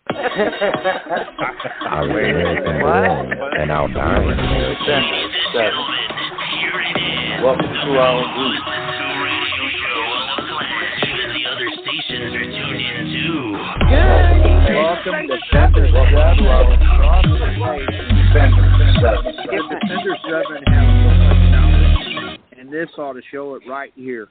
I was American born, and I'll die in America. Welcome to our group. Welcome to Defender 7. Defender 7 has so much knowledge, and this ought to show it right here.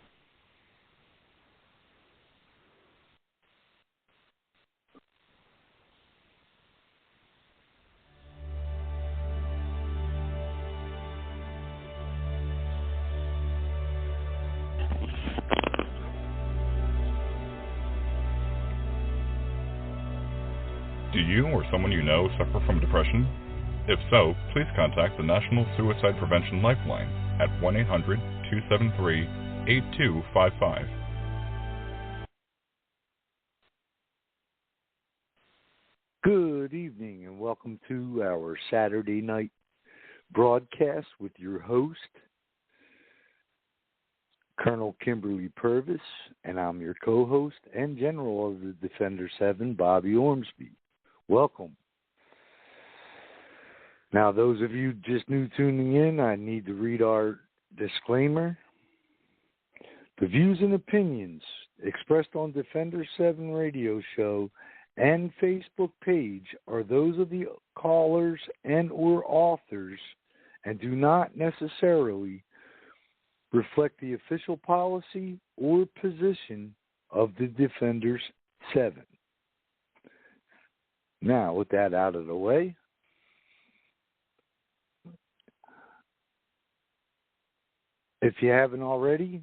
Do you or someone you know suffer from depression? If so, please contact the National Suicide Prevention Lifeline at 1-800-273-8255. Good evening and welcome to our Saturday night broadcast with your host, Colonel Kimberly PURVIS, and I'm your co-host and General of the Defender 7, Bobby Ormsby. Welcome. Now, those of you just new tuning in, I need to read our disclaimer. The views and opinions expressed on Defender 7 radio show and Facebook page are those of the callers and or authors and do not necessarily reflect the official policy or position of the Defenders 7. Now, with that out of the way, if you haven't already,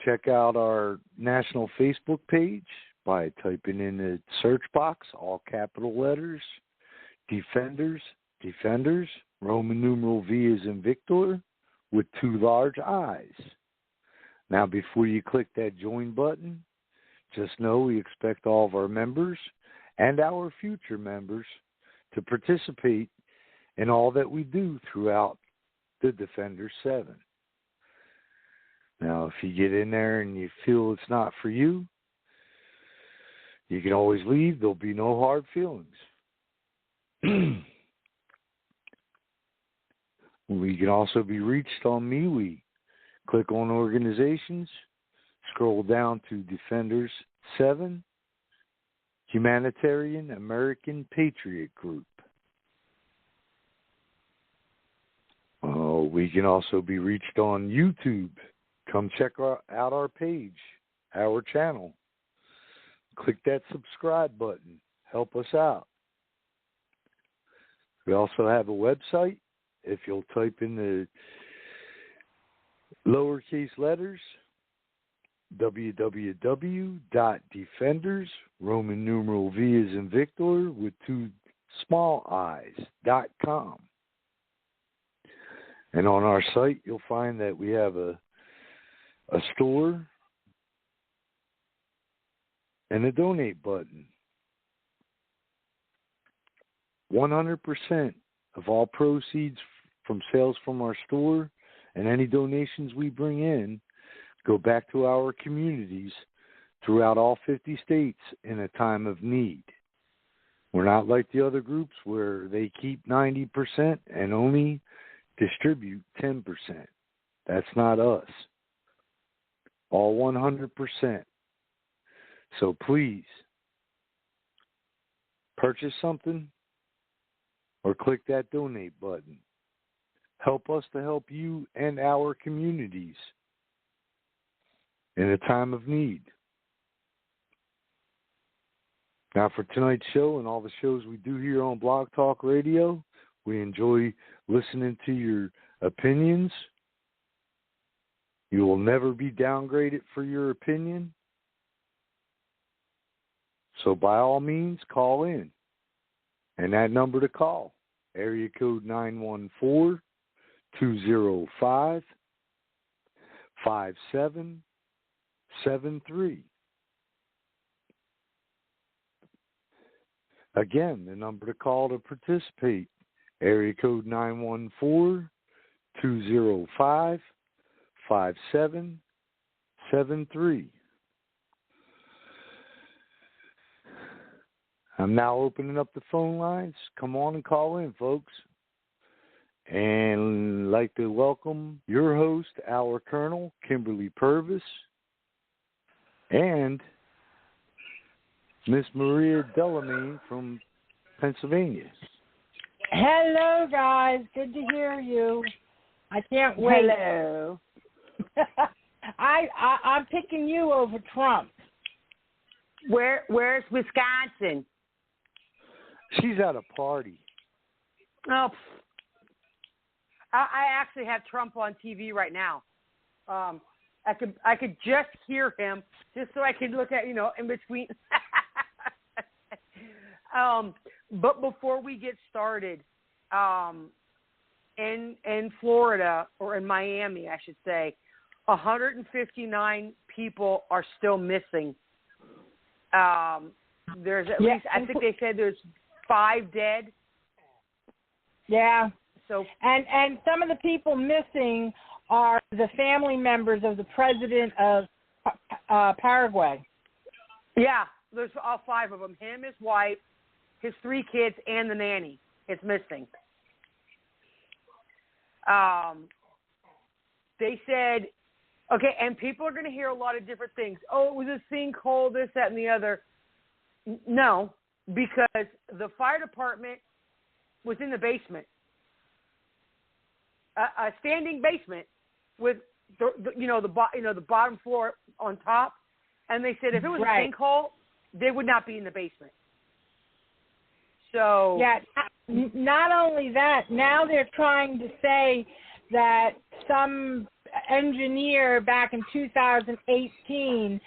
check out our national Facebook page by typing in the search box, all capital letters, Defenders, Roman numeral V as in Victor, with 2 large I's. Now, before you click that join button, just know we expect all of our members and our future members to participate in all that we do throughout the Defender 7. Now, if you get in there and you feel it's not for you, you can always leave. There'll be no hard feelings. We can also be reached on MeWe. Click on Organizations, scroll down to Defenders 7, Humanitarian American Patriot Group. We can also be reached on YouTube. Come check out our page, our channel. Click that subscribe button. Help us out. We also have a website. If you'll type in the lowercase letters, www.defenders, Roman numeral V as in Victor, with 2 small i's.com. And on our site, you'll find that we have a store and a donate button. 100% of all proceeds from sales from our store and any donations we bring in go back to our communities throughout all 50 states in a time of need. We're not like the other groups where they keep 90% and only distribute 10%. That's not us. All 100%. So please, purchase something or click that donate button. Help us to help you and our communities in a time of need. Now, for tonight's show and all the shows we do here on Blog Talk Radio, we enjoy listening to your opinions. You will never be downgraded for your opinion. So by all means, call in. And that number to call, area code 914-205-5773. Again, the number to call to participate, area code 914-205-5773. I'm now opening up the phone lines. Come on and call in, folks. And I'd like to welcome your host, our Colonel, Kimberly PURVIS, and Miss Maria Delamain from Pennsylvania. Hello, guys. Good to hear you. I can't wait. Hello. I'm picking you over Trump. Where's Wisconsin? She's at a party. Oh, I actually have Trump on TV right now. I could just hear him, just so I could look at, in between. But before we get started, in Florida, or in Miami, I should say, 159 people are still missing. There's at least, I think they said there's 5 dead. Yeah. So and some of the people missing are the family members of the president of Paraguay. Yeah, there's all 5 of them. Him, his wife, his 3 kids, and the nanny is missing. They said, okay, and people are going to hear a lot of different things. Oh, it was a sinkhole, this, that, and the other. No, because the fire department was in the basement, a standing basement with the bottom floor on top, and they said if it was a sinkhole, they would not be in the basement. So yeah, not only that, now they're trying to say that some engineer back in 2018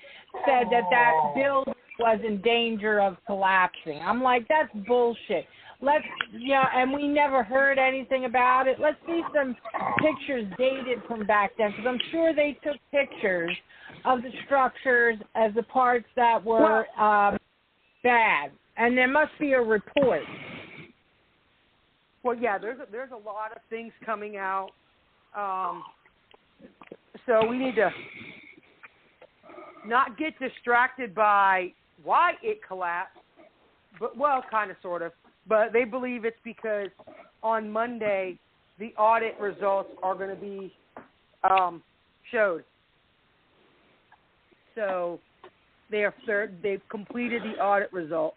said that building was in danger of collapsing. I'm like, that's bullshit. And we never heard anything about it. Let's see some pictures dated from back then, because I'm sure they took pictures of the structures as the parts that were bad, and there must be a report. Well, yeah, there's a lot of things coming out. So we need to not get distracted by why it collapsed, but, well, kind of, sort of. But they believe it's because on Monday the audit results are going to be showed. So they've completed the audit results.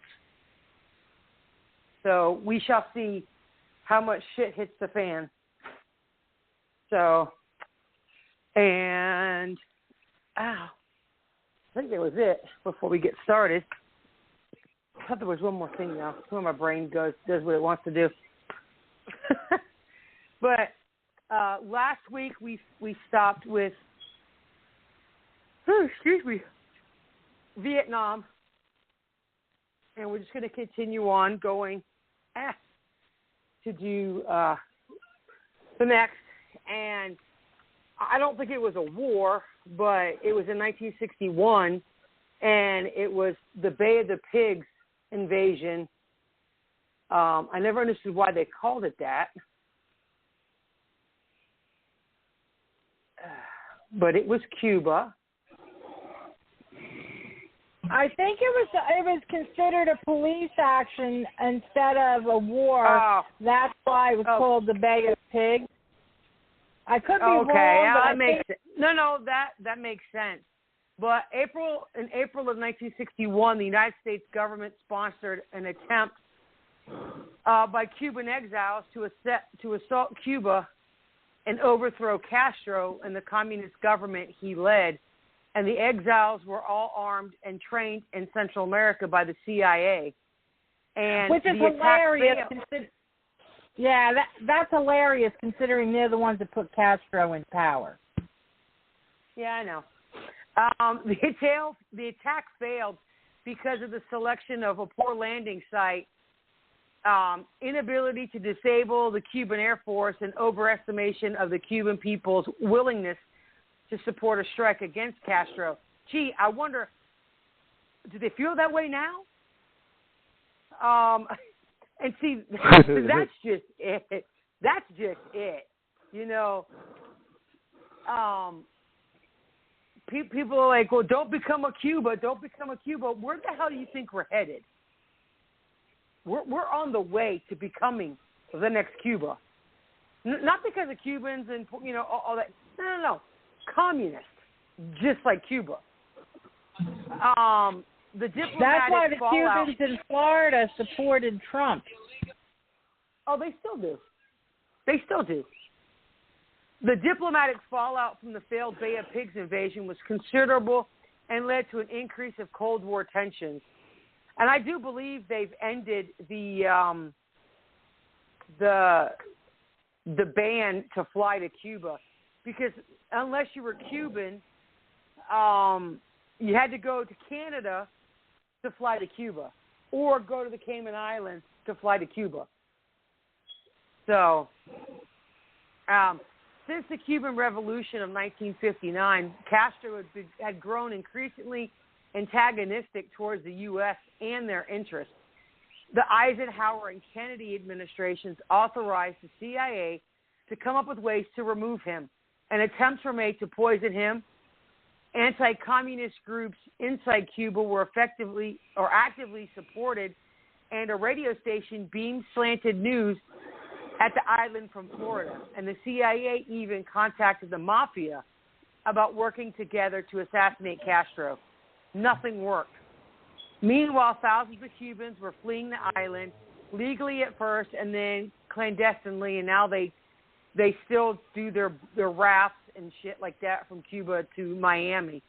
So we shall see how much shit hits the fan. So, and I think that was it before we get started. I thought there was one more thing now. When my brain does what it wants to do. But last week we stopped with, Vietnam, and we're just going to continue on going to do the next. And I don't think it was a war, but it was in 1961, and it was the Bay of the Pigs invasion. I never understood why they called it that, but it was Cuba. I think it was considered a police action instead of a war. Oh. That's why it was called the Bay of Pigs. I could be wrong, but that makes sense. No, that makes sense. But in April of 1961, the United States government sponsored an attempt by Cuban exiles to assault Cuba and overthrow Castro and the communist government he led. And the exiles were all armed and trained in Central America by the CIA. And which is hilarious. Yeah, that's hilarious considering they're the ones that put Castro in power. Yeah, I know. The attack failed because of the selection of a poor landing site, inability to disable the Cuban Air Force, and overestimation of the Cuban people's willingness to support a strike against Castro. Gee, I wonder, do they feel that way now? And see, that's just it. That's just it. People are like, well, don't become a Cuba. Don't become a Cuba. Where the hell do you think we're headed? We're on the way to becoming the next Cuba. Not because of Cubans and, all that. No. Communist, just like Cuba. The diplomatic That's why the fallout, Cubans in Florida supported Trump. Oh, they still do. The diplomatic fallout from the failed Bay of Pigs invasion was considerable and led to an increase of Cold War tensions. And I do believe they've ended the ban to fly to Cuba, because unless you were Cuban, you had to go to Canada to fly to Cuba, or go to the Cayman Islands to fly to Cuba. So, since the Cuban Revolution of 1959, Castro had grown increasingly antagonistic towards the U.S. and their interests. The Eisenhower and Kennedy administrations authorized the CIA to come up with ways to remove him, and attempts were made to poison him. Anti-communist groups inside Cuba were actively supported, and a radio station beamed slanted news at the island from Florida. And the CIA even contacted the mafia about working together to assassinate Castro. Nothing worked. Meanwhile, thousands of Cubans were fleeing the island, legally at first and then clandestinely, and now they still do their rafts and shit like that from Cuba to Miami.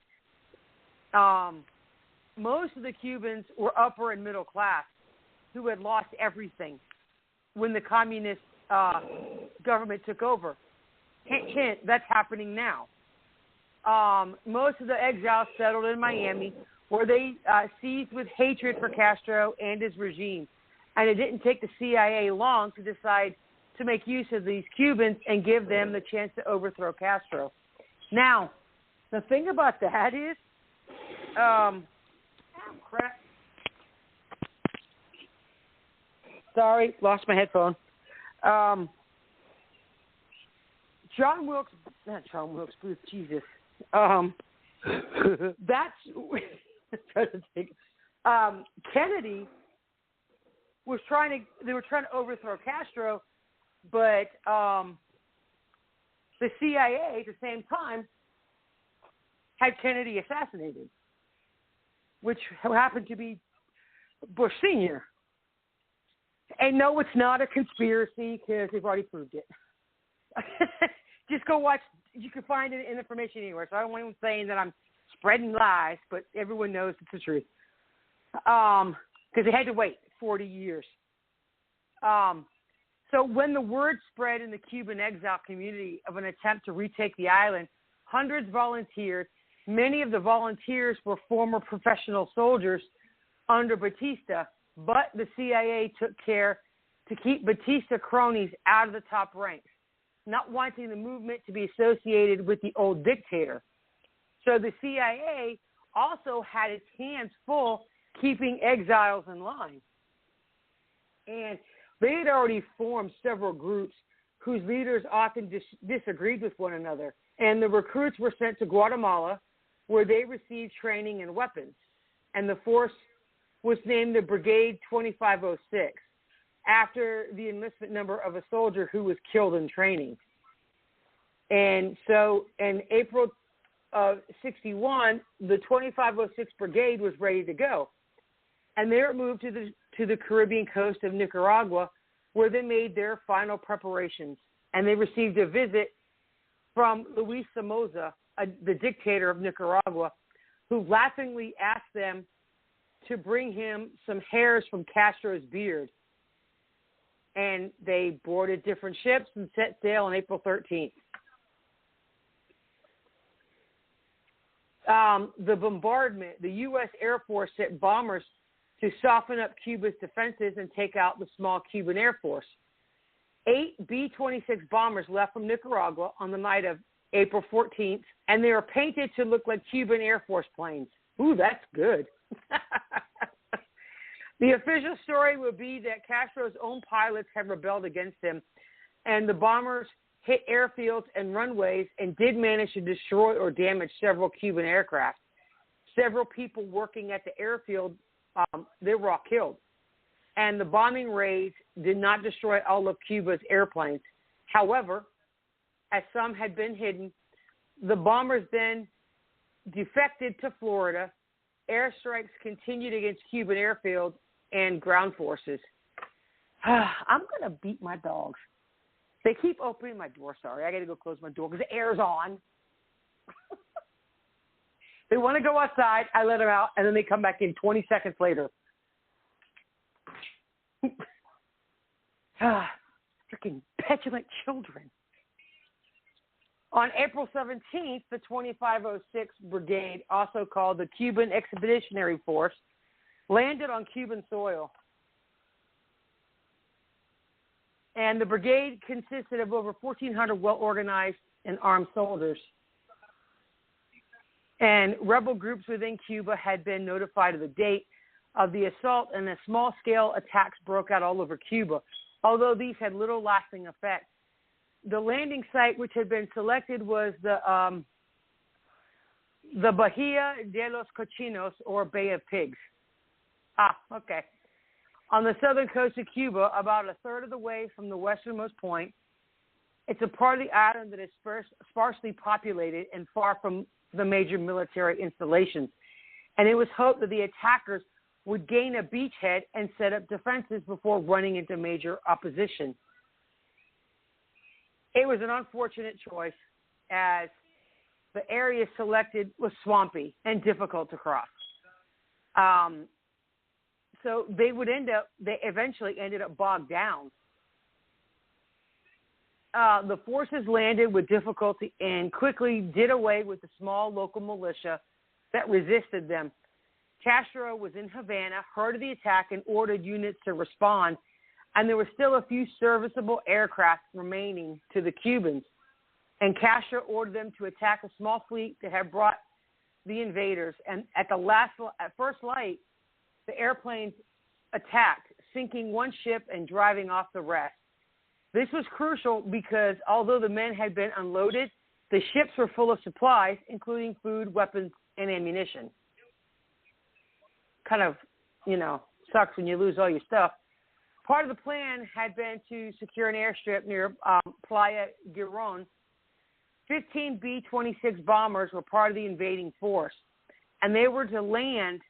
Most of the Cubans were upper and middle class who had lost everything when the communist government took over. Hint, hint, that's happening now. Most of the exiles settled in Miami, where they seized with hatred for Castro and his regime. And it didn't take the CIA long to decide to make use of these Cubans and give them the chance to overthrow Castro. Now, the thing about that is, crap. Sorry, lost my headphone. John Wilkes Booth, Jesus. Kennedy was they were trying to overthrow Castro, but the CIA at the same time had Kennedy assassinated, which happened to be Bush Sr. And no, it's not a conspiracy because they've already proved it. Just go watch. You can find it in information anywhere. So I don't want anyone saying that I'm spreading lies, but everyone knows it's the truth. Because they had to wait 40 years. So when the word spread in the Cuban exile community of an attempt to retake the island, hundreds volunteered. Many of the volunteers were former professional soldiers under Batista, but the CIA took care to keep Batista cronies out of the top ranks, not wanting the movement to be associated with the old dictator. So the CIA also had its hands full keeping exiles in line. And they had already formed several groups whose leaders often disagreed with one another. And the recruits were sent to Guatemala, where they received training and weapons. And the force was named the Brigade 2506, after the enlistment number of a soldier who was killed in training. And so in April of 61, the 2506 Brigade was ready to go. And they were moved to the Caribbean coast of Nicaragua, where they made their final preparations. And they received a visit from Luis Somoza, the dictator of Nicaragua, who laughingly asked them to bring him some hairs from Castro's beard. And they boarded different ships and set sail on April 13th. The bombardment, the U.S. Air Force sent bombers to soften up Cuba's defenses and take out the small Cuban Air Force. 8 B-26 bombers left from Nicaragua on the night of April 14th, and they were painted to look like Cuban Air Force planes. Ooh, that's good. The official story would be that Castro's own pilots had rebelled against him, and the bombers hit airfields and runways and did manage to destroy or damage several Cuban aircraft. Several people working at the airfield, they were all killed. and the bombing raids did not destroy all of Cuba's airplanes. However, as some had been hidden, the bombers then defected to Florida. Airstrikes continued against Cuban airfields and ground forces. I'm going to beat my dogs. They keep opening my door. Sorry, I got to go close my door because the air's on. They want to go outside. I let them out, and then they come back in 20 seconds later. Freaking petulant children. On April 17th, the 2506 Brigade, also called the Cuban Expeditionary Force, landed on Cuban soil. And the brigade consisted of over 1,400 well-organized and armed soldiers. And rebel groups within Cuba had been notified of the date of the assault, and the small-scale attacks broke out all over Cuba, although these had little lasting effect. The landing site which had been selected was the Bahia de los Cochinos, or Bay of Pigs. Okay. On the southern coast of Cuba, about a third of the way from the westernmost point. It's a part of the island that is sparsely populated and far from the major military installations. And it was hoped that the attackers would gain a beachhead and set up defenses before running into major opposition. It was an unfortunate choice, as the area selected was swampy and difficult to cross. So they eventually ended up bogged down. The forces landed with difficulty and quickly did away with the small local militia that resisted them. Castro was in Havana, heard of the attack, and ordered units to respond, and there were still a few serviceable aircraft remaining to the Cubans. And Castro ordered them to attack a small fleet that had brought the invaders. And at first light, the airplanes attacked, sinking one ship and driving off the rest. This was crucial because although the men had been unloaded, the ships were full of supplies, including food, weapons, and ammunition. Kind of, sucks when you lose all your stuff. Part of the plan had been to secure an airstrip near Playa Girón. 15 B-26 bombers were part of the invading force, and they were to land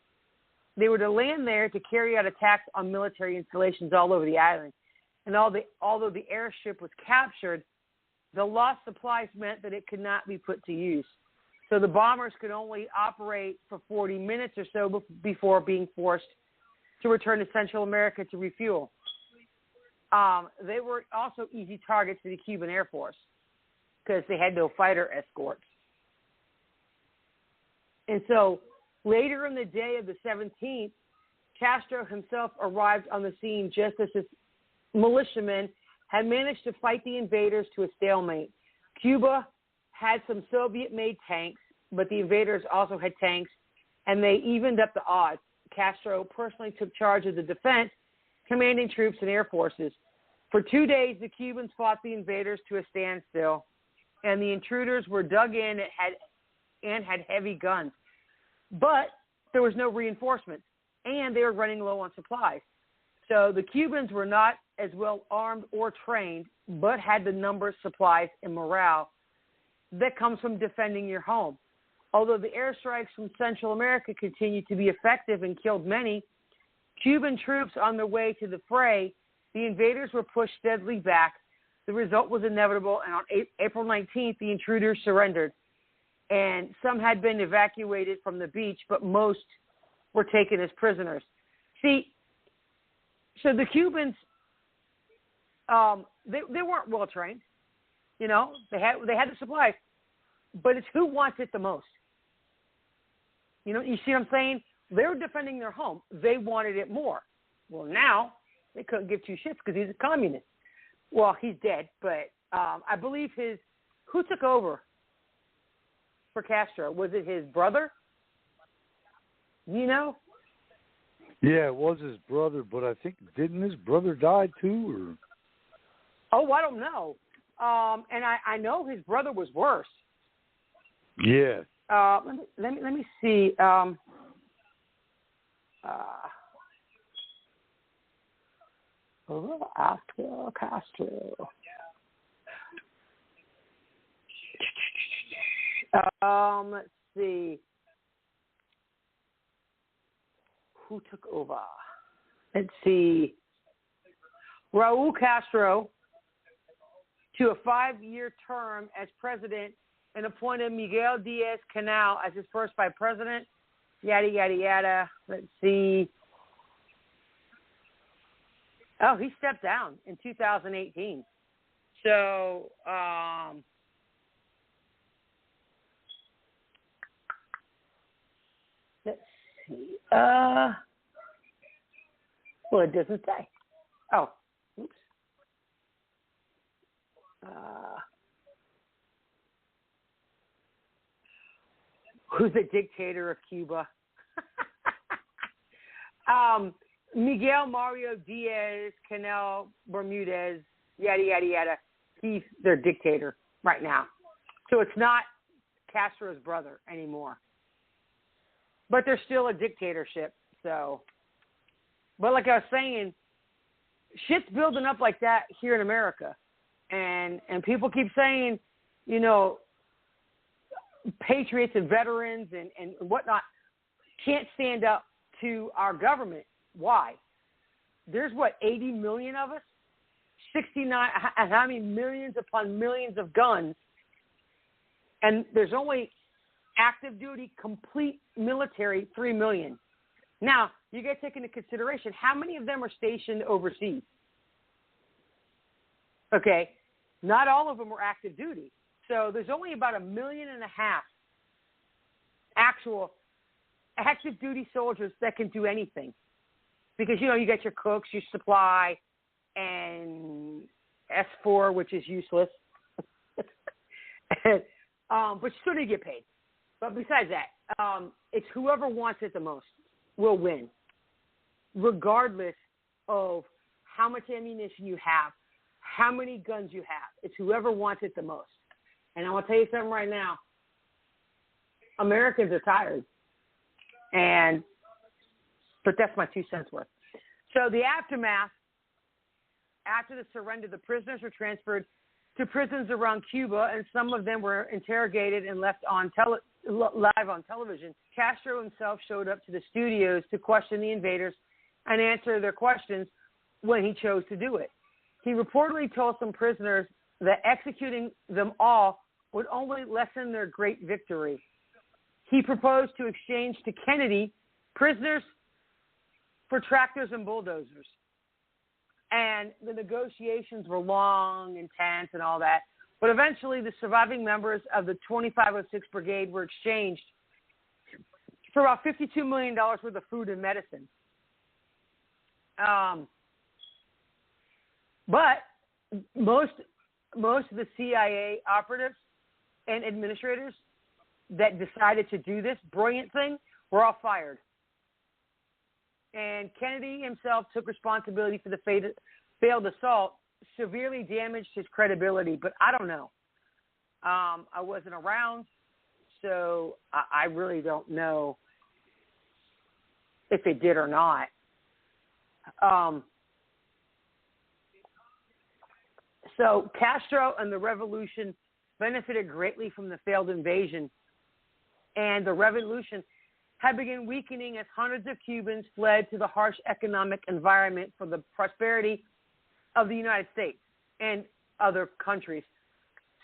there to carry out attacks on military installations all over the island. And although the airstrip was captured, the lost supplies meant that it could not be put to use. So the bombers could only operate for 40 minutes or so before being forced to return to Central America to refuel. They were also easy targets for the Cuban Air Force because they had no fighter escorts. And so later in the day of the 17th, Castro himself arrived on the scene just as his militiamen had managed to fight the invaders to a stalemate. Cuba had some Soviet-made tanks, but the invaders also had tanks, and they evened up the odds. Castro personally took charge of the defense, commanding troops and air forces. For 2 days, the Cubans fought the invaders to a standstill, and the intruders were dug in and had heavy guns. But there was no reinforcements, and they were running low on supplies. So the Cubans were not as well armed or trained, but had the numbers, supplies, and morale that comes from defending your home. Although the airstrikes from Central America continued to be effective and killed many, Cuban troops on their way to the fray, the invaders were pushed steadily back. The result was inevitable, and on April 19th, the intruders surrendered. And some had been evacuated from the beach, but most were taken as prisoners. See, so the Cubans, they weren't well trained. They had the supplies, but it's who wants it the most. You see what I'm saying? They were defending their home. They wanted it more. Well, now they couldn't give two shits because he's a communist. Well, he's dead, but I believe who took over for Castro? Was it his brother? Yeah, it was his brother, but I think, didn't his brother die too? Or? Oh, I don't know. And I know his brother was worse. Yeah. Let me see. After Castro. Let's see. Who took over? Let's see. Raul Castro to a 5-year term as president and appointed Miguel Diaz-Canel as his first vice president. Yada, yada, yada. Let's see. Oh, he stepped down in 2018. So, let's see. Well, it doesn't say. Oh, oops. Who's the dictator of Cuba? Miguel Mario Diaz-Canel Bermudez, yada, yada, yada. He's their dictator right now. So it's not Castro's brother anymore. But they're still a dictatorship. So, but like I was saying, shit's building up like that here in America. And people keep saying, you know, patriots and veterans and whatnot can't stand up to our government. Why? There's, 80 million of us? 69, I mean, millions upon millions of guns. And there's only active duty, complete military, 3 million. Now, you got to take into consideration, how many of them are stationed overseas? Okay, not all of them are active duty. So there's only about 1.5 million actual active duty soldiers that can do anything. Because, you know, you got your cooks, your supply, and S4, which is useless. But you still need to get paid. But besides that, it's whoever wants it the most will win, regardless of how much ammunition you have, how many guns you have. It's whoever wants it the most. And I want to tell you something right now. Americans are tired. But that's my 2 cents worth. So the aftermath, after the surrender, the prisoners were transferred to prisons around Cuba, and some of them were interrogated and left on live on television. Castro himself showed up to the studios to question the invaders and answer their questions when he chose to do it. He reportedly told some prisoners that executing them all would only lessen their great victory. He proposed to exchange to Kennedy prisoners for tractors and bulldozers. And the negotiations were long, intense, and all that. But eventually, the surviving members of the 2506 Brigade were exchanged for about $52 million worth of food and medicine. But most of the CIA operatives and administrators that decided to do this brilliant thing were all fired. And Kennedy himself took responsibility for the failed assault, severely damaged his credibility. But I don't know. I wasn't around, so I really don't know if it did or not. So Castro and the revolution benefited greatly from the failed invasion, and the revolution had begun weakening as hundreds of Cubans fled to the harsh economic environment for the prosperity of the United States and other countries.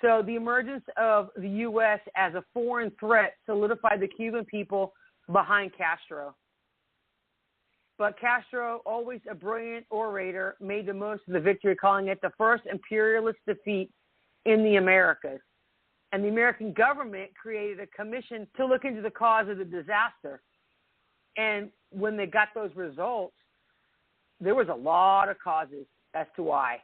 So the emergence of the U.S. as a foreign threat solidified the Cuban people behind Castro. But Castro, always a brilliant orator, made the most of the victory, calling it the first imperialist defeat in the Americas. And the American government created a commission to look into the cause of the disaster. And when they got those results, there was a lot of causes as to why.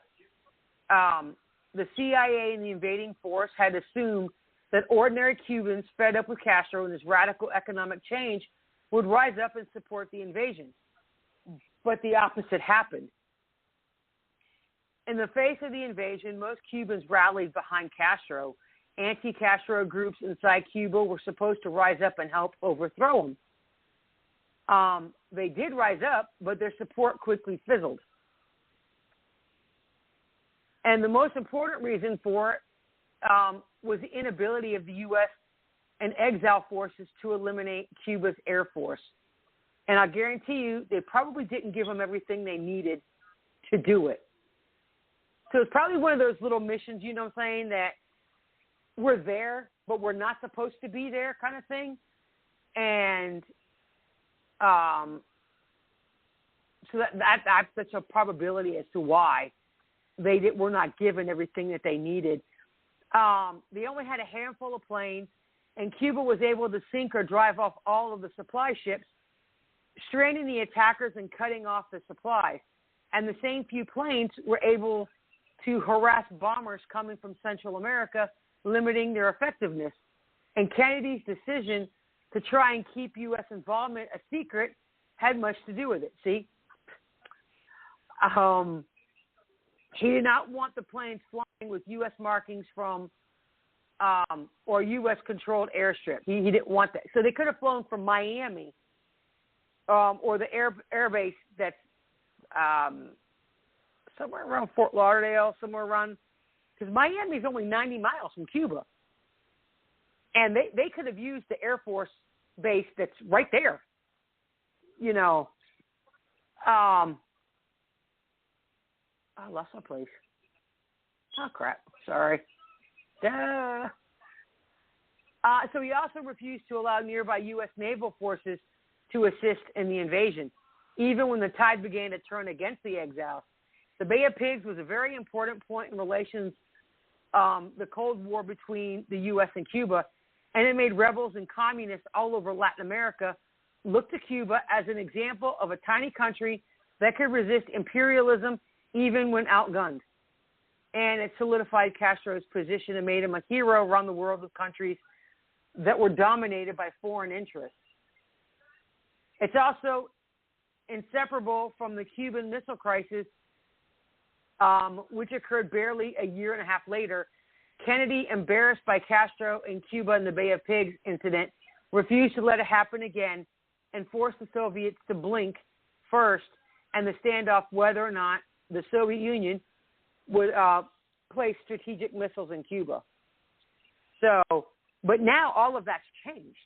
The CIA and the invading force had assumed that ordinary Cubans fed up with Castro and his radical economic change would rise up and support the invasion. But the opposite happened. In the face of the invasion, most Cubans rallied behind Castro. Anti-Castro groups inside Cuba were supposed to rise up and help overthrow him. They did rise up, but their support quickly fizzled. And the most important reason for it was the inability of the U.S. and exile forces to eliminate Cuba's Air Force. And I guarantee you, they probably didn't give them everything they needed to do it. So it's probably one of those little missions, you know what I'm saying, that we're there, but we're not supposed to be there kind of thing. And so that's such a probability as to why they were not given everything that they needed. They only had a handful of planes, and Cuba was able to sink or drive off all of the supply ships, straining the attackers and cutting off the supplies. And the same few planes were able to harass bombers coming from Central America, limiting their effectiveness. And Kennedy's decision to try and keep U.S. involvement a secret had much to do with it, see? He did not want the planes flying with U.S. markings from or U.S.-controlled airstrip. He didn't want that. So they could have flown from Miami or the air base that's somewhere around Fort Lauderdale, somewhere around, because Miami is only 90 miles from Cuba. And they could have used the Air Force base that's right there, you know. I lost my place. Oh, crap. Sorry. Duh. So he also refused to allow nearby U.S. naval forces to assist in the invasion, even when the tide began to turn against the exiles. The Bay of Pigs was a very important point in relations, the Cold War between the U.S. and Cuba, and it made rebels and communists all over Latin America look to Cuba as an example of a tiny country that could resist imperialism even when outgunned. And it solidified Castro's position and made him a hero around the world of countries that were dominated by foreign interests. It's also inseparable from the Cuban Missile Crisis, which occurred barely a year and a half later. Kennedy, embarrassed by Castro in Cuba and the Bay of Pigs incident, refused to let it happen again and forced the Soviets to blink first and the standoff whether or not the Soviet Union would place strategic missiles in Cuba. So, but now all of that's changed.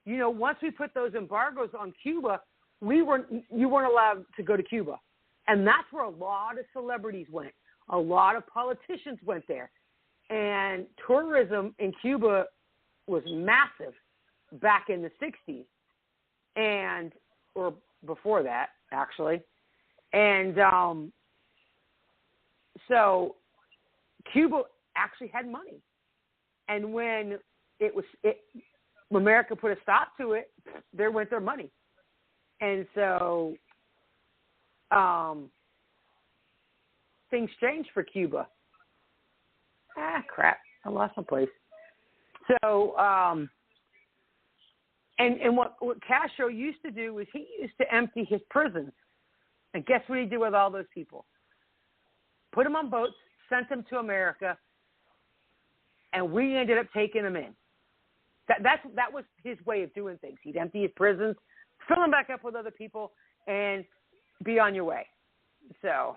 You know, once we put those embargoes on Cuba, you weren't allowed to go to Cuba. And that's where a lot of celebrities went. A lot of politicians went there. And tourism in Cuba was massive back in the 60s. And, or before that, actually. And so Cuba actually had money. And when America put a stop to it, there went their money. And so things changed for Cuba. Crap. I lost my place. So, and what Castro used to do was he used to empty his prisons. And guess what he did with all those people? Put them on boats, sent them to America, and we ended up taking them in. That was his way of doing things. He'd empty his prisons, fill them back up with other people, and be on your way. So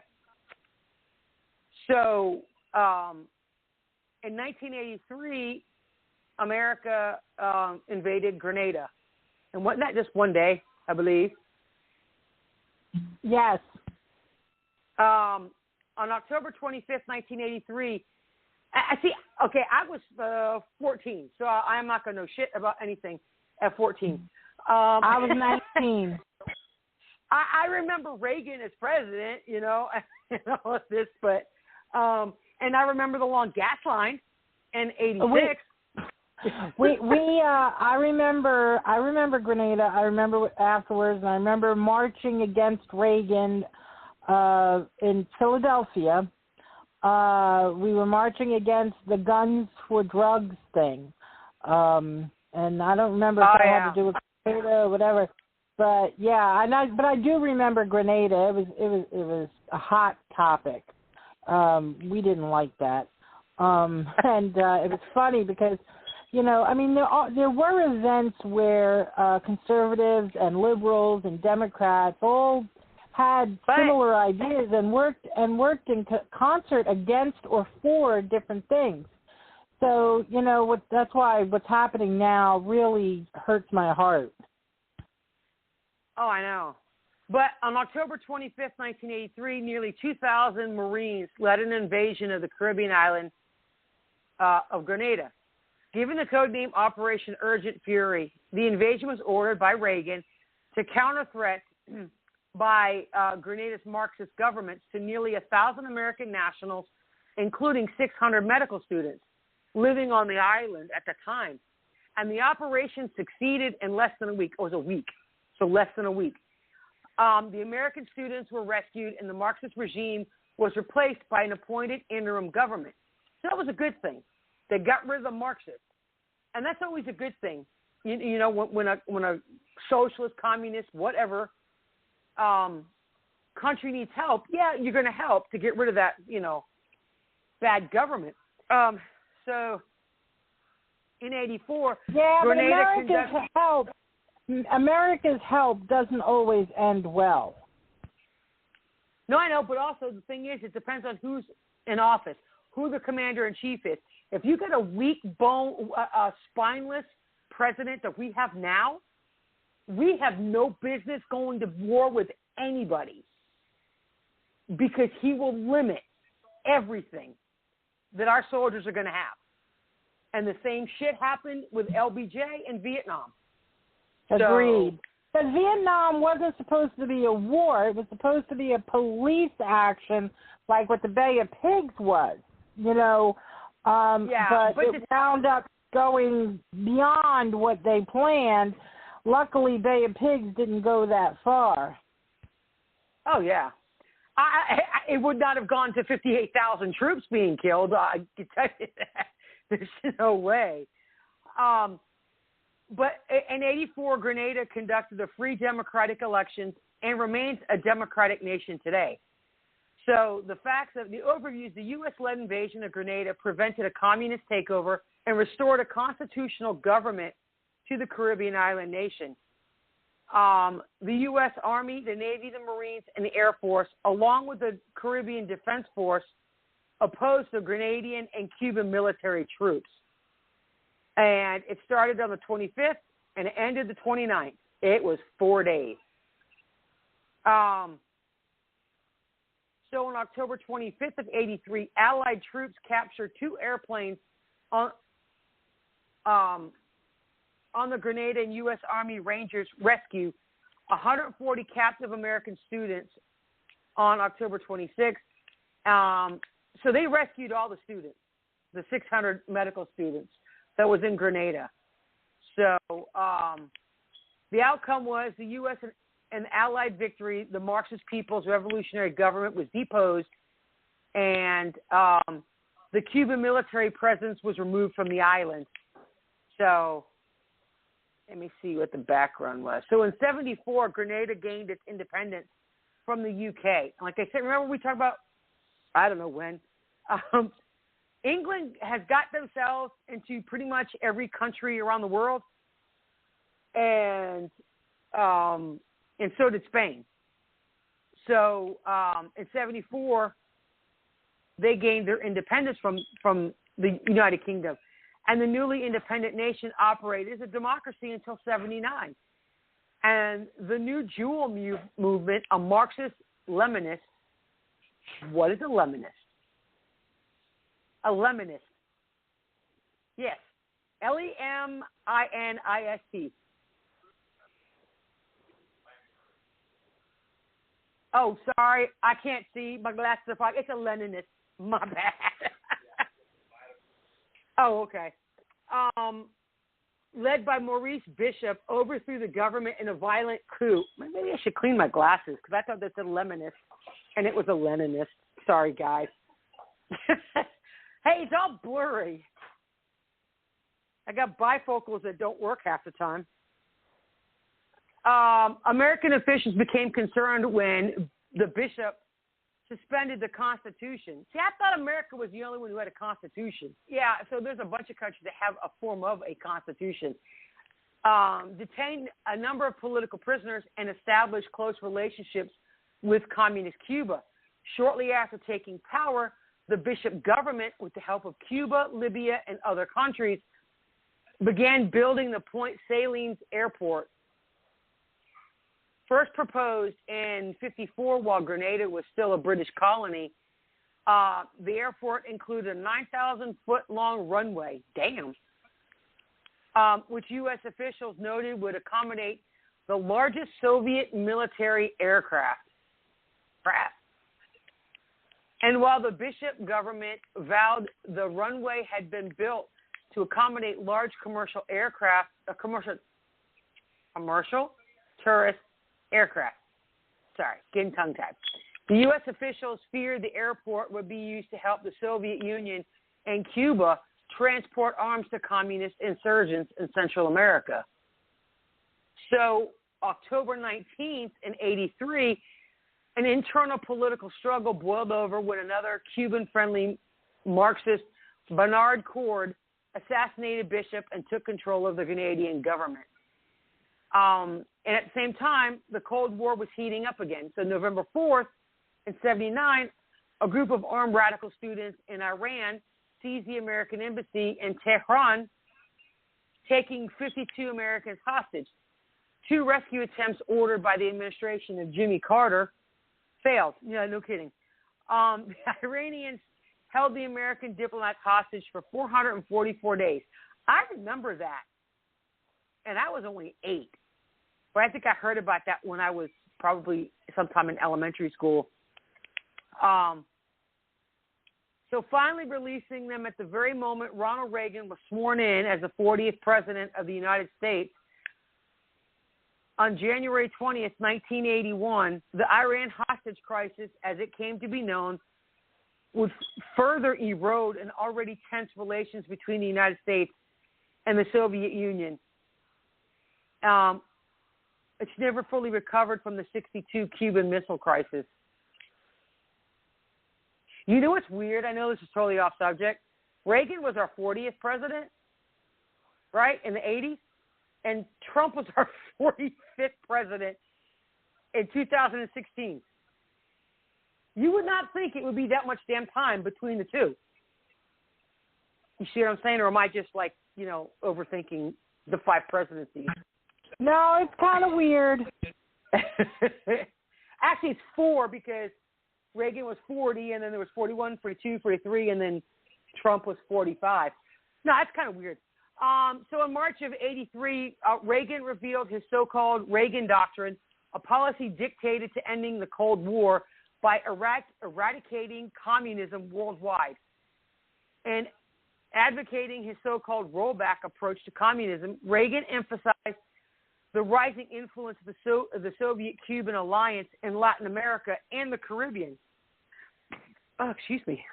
in 1983, America invaded Grenada. And wasn't that just one day, I believe? Yes. On October 25th, 1983, I was 14, so I'm not going to know shit about anything at 14. I was 19. I remember Reagan as president, you know, and all of this, but and I remember the long gas line in '86. I remember Grenada. I remember afterwards, and I remember marching against Reagan in Philadelphia. We were marching against the guns for drugs thing, and I don't remember if that had to do with Grenada or whatever. But yeah, but I do remember Grenada. It was a hot topic. We didn't like that, and it was funny because, you know, I mean, there were events where conservatives and liberals and Democrats all had similar ideas and worked in concert against or for different things. So, that's why what's happening now really hurts my heart. Oh, I know. But on October 25th, 1983, nearly 2,000 Marines led an invasion of the Caribbean island of Grenada. Given the code name Operation Urgent Fury, the invasion was ordered by Reagan to counter threats by Grenada's Marxist governments to nearly 1,000 American nationals, including 600 medical students living on the island at the time. And the operation succeeded in less than a week. It was a week, so less than a week. The American students were rescued, and the Marxist regime was replaced by an appointed interim government. So that was a good thing. They got rid of the Marxists, and that's always a good thing. When a socialist, communist, whatever country needs help, yeah, you're going to help to get rid of that, bad government. So in '84, yeah, Grenada but America's help doesn't always end well. No, I know, but also the thing is, it depends on who's in office, who the commander-in-chief is. If you get a weak bone, spineless president that we have now, we have no business going to war with anybody because he will limit everything that our soldiers are going to have. And the same shit happened with LBJ in Vietnam. Agreed. But Vietnam wasn't supposed to be a war. It was supposed to be a police action like what the Bay of Pigs was, but it wound up going beyond what they planned. Luckily, Bay of Pigs didn't go that far. Oh, yeah. It would not have gone to 58,000 troops being killed. I can tell you that. There's no way. But in '84, Grenada conducted the free democratic elections and remains a democratic nation today. So the facts of the overviews, the U.S.-led invasion of Grenada prevented a communist takeover and restored a constitutional government to the Caribbean island nation. The U.S. Army, the Navy, the Marines, and the Air Force, along with the Caribbean Defense Force, opposed the Grenadian and Cuban military troops. And it started on the 25th and it ended the 29th. It was 4 days. So on October 25th of '83, Allied troops captured 2 airplanes on the Grenada and U.S. Army Rangers rescue 140 captive American students on October 26th. So they rescued all the students, the 600 medical students that was in Grenada. So the outcome was the U.S. and Allied victory. The Marxist People's Revolutionary Government was deposed, and the Cuban military presence was removed from the island. So let me see what the background was. So in '74, Grenada gained its independence from the UK. Like I said, remember we talked about, I don't know when, England has got themselves into pretty much every country around the world, and so did Spain. So in '74, they gained their independence from the United Kingdom. And the newly independent nation operated as a democracy until '79. And the New Jewel movement, a Marxist-Leninist. What is a Leninist? A Leninist. Yes. Leninist. Oh, sorry. I can't see. My glasses are fogged. It's a Leninist. My bad. Oh, okay. Led by Maurice Bishop, overthrew the government in a violent coup. Maybe I should clean my glasses because I thought that said Leninist, and it was a Leninist. Sorry, guys. Hey, it's all blurry. I got bifocals that don't work half the time. American officials became concerned when the bishop suspended the Constitution. See, I thought America was the only one who had a Constitution. Yeah, so there's a bunch of countries that have a form of a Constitution. Detained a number of political prisoners and established close relationships with communist Cuba. Shortly after taking power, the Bishop government, with the help of Cuba, Libya, and other countries, began building the Point Salines Airport. First proposed in 1954 while Grenada was still a British colony, the airport included a 9,000-foot-long runway, which U.S. officials noted would accommodate the largest Soviet military aircraft. And while the Bishop government vowed the runway had been built to accommodate large commercial aircraft, commercial tourist aircraft. Sorry, getting tongue-tied. The U.S. officials feared the airport would be used to help the Soviet Union and Cuba transport arms to communist insurgents in Central America. So, October 19th in 1983, an internal political struggle boiled over when another Cuban-friendly Marxist, Bernard Cord, assassinated Bishop and took control of the Canadian government. And at the same time, the Cold War was heating up again. So November 4th in 1979, a group of armed radical students in Iran seized the American embassy in Tehran, taking 52 Americans hostage. 2 rescue attempts ordered by the administration of Jimmy Carter failed. Yeah, no kidding. The Iranians held the American diplomats hostage for 444 days. I remember that. And I was only 8. But I think I heard about that when I was probably sometime in elementary school. So finally releasing them at the very moment Ronald Reagan was sworn in as the 40th President of the United States. On January 20th, 1981, the Iran hostage crisis, as it came to be known, would further erode an already tense relations between the United States and the Soviet Union. It's never fully recovered from the 1962 Cuban Missile Crisis. You know what's weird? I know this is totally off subject. Reagan was our 40th president, right, in the 80s, and Trump was our 45th president in 2016. You would not think it would be that much damn time between the two. You see what I'm saying? Or am I just like, overthinking the 5 presidencies? No, it's kind of weird. Actually, it's 4 because Reagan was 40, and then there was 41, 42, 43, and then Trump was 45. No, that's kind of weird. So in March of 1983, Reagan revealed his so-called Reagan Doctrine, a policy dictated to ending the Cold War by eradicating communism worldwide. And advocating his so-called rollback approach to communism, Reagan emphasized the rising influence of the Soviet-Cuban alliance in Latin America and the Caribbean. Oh, excuse me.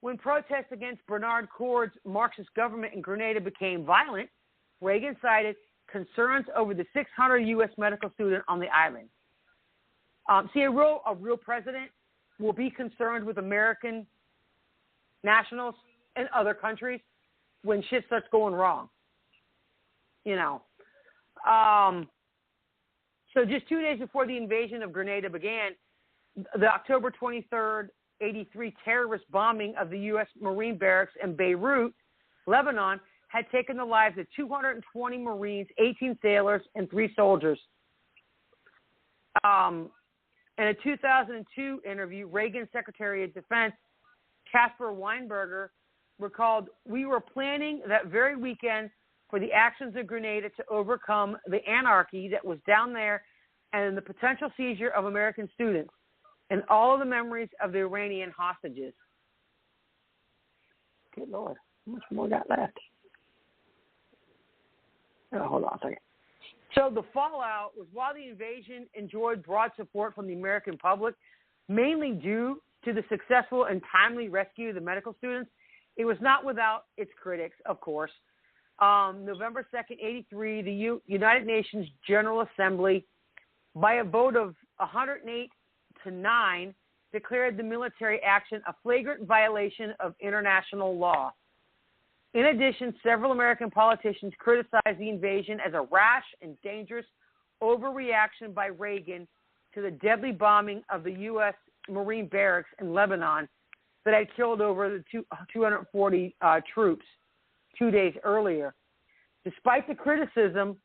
When protests against Bernard Cord's Marxist government in Grenada became violent, Reagan cited concerns over the 600 U.S. medical students on the island. See, a real president will be concerned with American nationals in other countries when shit starts going wrong. So just 2 days before the invasion of Grenada began, the October 23rd, 1983 terrorist bombing of the U.S. Marine barracks in Beirut, Lebanon, had taken the lives of 220 Marines, 18 sailors, and 3 soldiers. In a 2002 interview, Reagan's Secretary of Defense, Caspar Weinberger, recalled, "We were planning that very weekend for the actions of Grenada to overcome the anarchy that was down there and the potential seizure of American students and all of the memories of the Iranian hostages." Good Lord, how much more got left? Oh, hold on a second. So the fallout was, while the invasion enjoyed broad support from the American public, mainly due to the successful and timely rescue of the medical students, it was not without its critics, of course. November 2nd, 1983, the United Nations General Assembly, by a vote of 108 to 9, declared the military action a flagrant violation of international law. In addition, several American politicians criticized the invasion as a rash and dangerous overreaction by Reagan to the deadly bombing of the U.S. Marine barracks in Lebanon that had killed over the 240 troops 2 days earlier. Despite the criticism,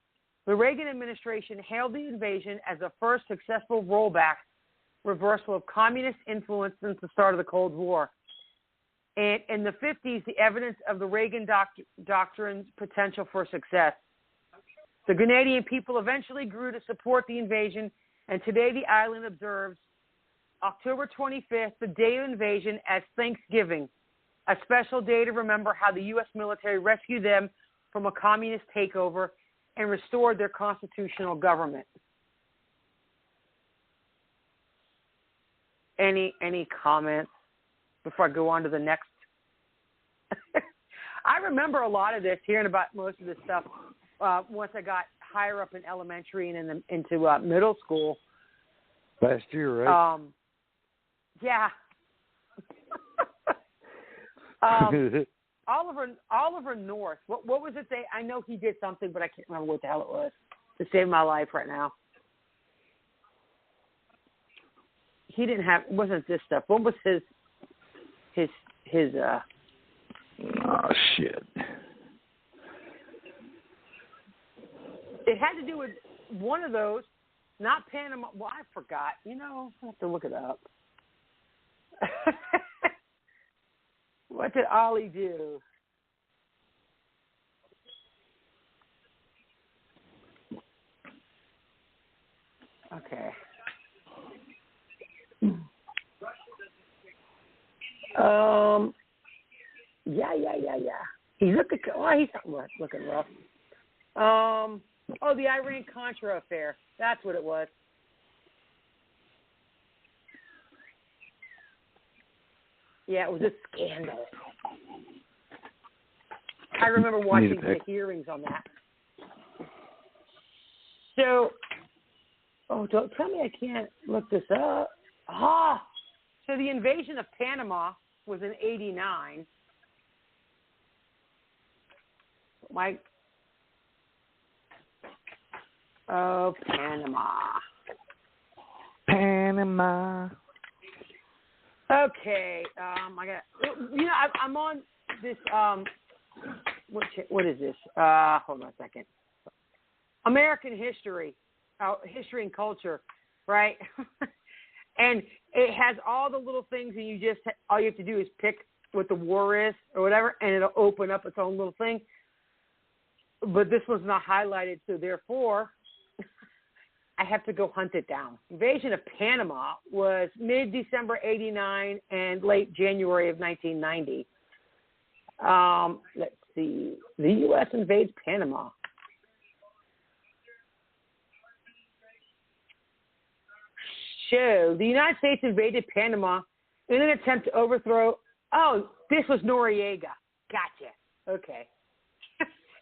the Reagan administration hailed the invasion as the first successful rollback reversal of communist influence since the start of the Cold War. And in the 50s, the evidence of the Reagan doctrine's potential for success. The Grenadian people eventually grew to support the invasion, and today the island observes October 25th, the day of invasion, as Thanksgiving, a special day to remember how the U.S. military rescued them from a communist takeover and restored their constitutional government. Any comments before I go on to the next? I remember a lot of this, hearing about most of this stuff once I got higher up in elementary and into middle school. Last year, right? Yeah. Oliver North. What was it? I know he did something, but I can't remember what the hell it was to save my life right now. He didn't have. It wasn't this stuff. What was his? Oh shit! It had to do with one of those, not Panama. Well, I forgot. I have to look it up. What did Ollie do? Okay. Yeah. He's looking. Oh, he's not looking rough. The Iran-Contra affair. That's what it was. Yeah, it was a scandal. I remember watching the hearings on that. So, don't tell me I can't look this up. So the invasion of Panama was in '89. Panama. Okay, I'm on this. What is this? Hold on a second. American history, history and culture, right? And it has all the little things, and all you have to do is pick what the war is or whatever, and it'll open up its own little thing. But this was not highlighted, so therefore, I have to go hunt it down. Invasion of Panama was mid-December '89 and late January of 1990. Let's see. The U.S. invades Panama. So the United States invaded Panama in an attempt to overthrow. Oh, this was Noriega. Gotcha. Okay.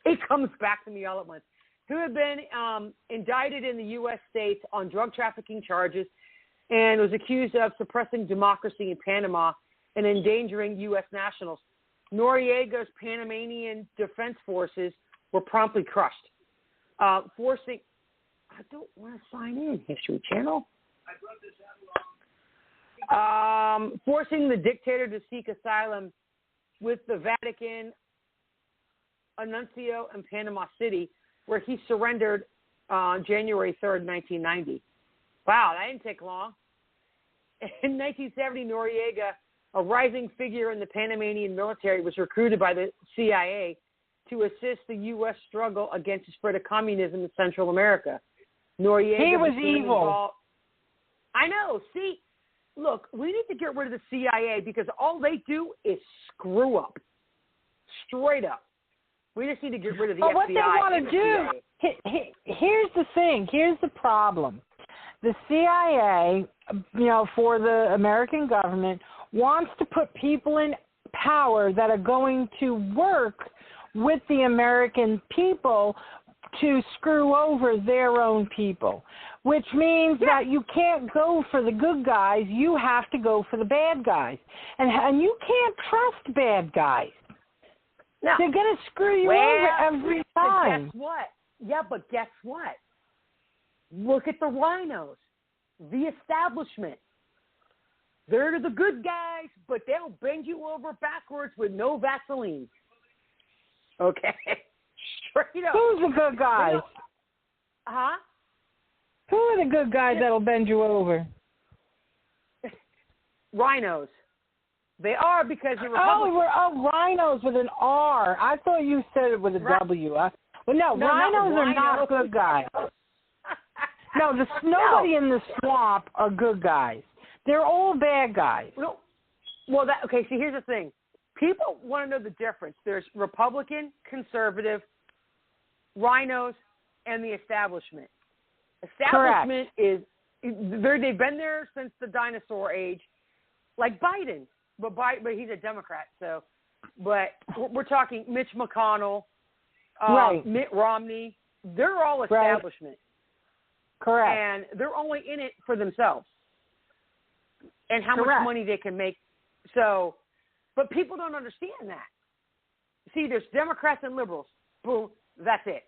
It comes back to me all at once. Who had been indicted in the U.S. states on drug trafficking charges and was accused of suppressing democracy in Panama and endangering U.S. nationals. Noriega's Panamanian defense forces were promptly crushed, forcing – I don't want to sign in, History Channel. Forcing the dictator to seek asylum with the Vatican Nuncio in Panama City, where he surrendered on January 3rd, 1990. Wow, that didn't take long. In 1970, Noriega, a rising figure in the Panamanian military, was recruited by the CIA to assist the U.S. struggle against the spread of communism in Central America. Noriega he was evil. I know. See, look, we need to get rid of the CIA because all they do is screw up. Straight up. We just need to get rid of the FBI. What they want to do, here's the thing. Here's the problem. The CIA, for the American government, wants to put people in power that are going to work with the American people to screw over their own people, which means that you can't go for the good guys. You have to go for the bad guys. And you can't trust bad guys. No. They're going to screw you over every time. But guess what? Yeah, but guess what? Look at the rhinos, the establishment. They're the good guys, but they'll bend you over backwards with no Vaseline. Okay? Straight up. Who's the good guys? Huh? Who are the good guys that'll bend you over? Rhinos. They are because they're Republicans. Rhinos with an R. I thought you said it with a W. Well, no, rhinos are not good guys. No, nobody in the swamp are good guys. They're all bad guys. Well, see, here's the thing. People want to know the difference. There's Republican, conservative, rhinos, and the establishment. Establishment is they've been there since the dinosaur age, like Biden, but he's a Democrat. So, but we're talking Mitch McConnell, right. Mitt Romney. They're all establishment. Right. Correct. And they're only in it for themselves and how much money they can make. So, but people don't understand that. See, there's Democrats and liberals. Boom, that's it.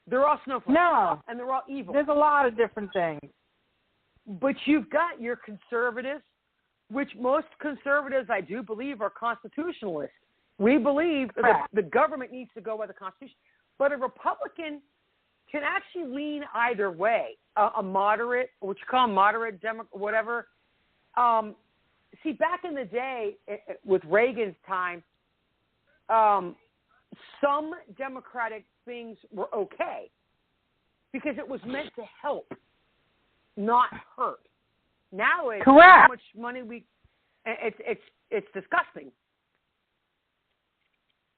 They're all snowflakes. No. And they're all evil. There's a lot of different things. But you've got your conservatives, which most conservatives, I do believe, are constitutionalists. We believe that the government needs to go by the Constitution. But a Republican can actually lean either way. A moderate, what you call moderate, whatever. See, back in the day, with Reagan's time, some Democratic things were okay because it was meant to help, not hurt. Now it's how much money it's disgusting.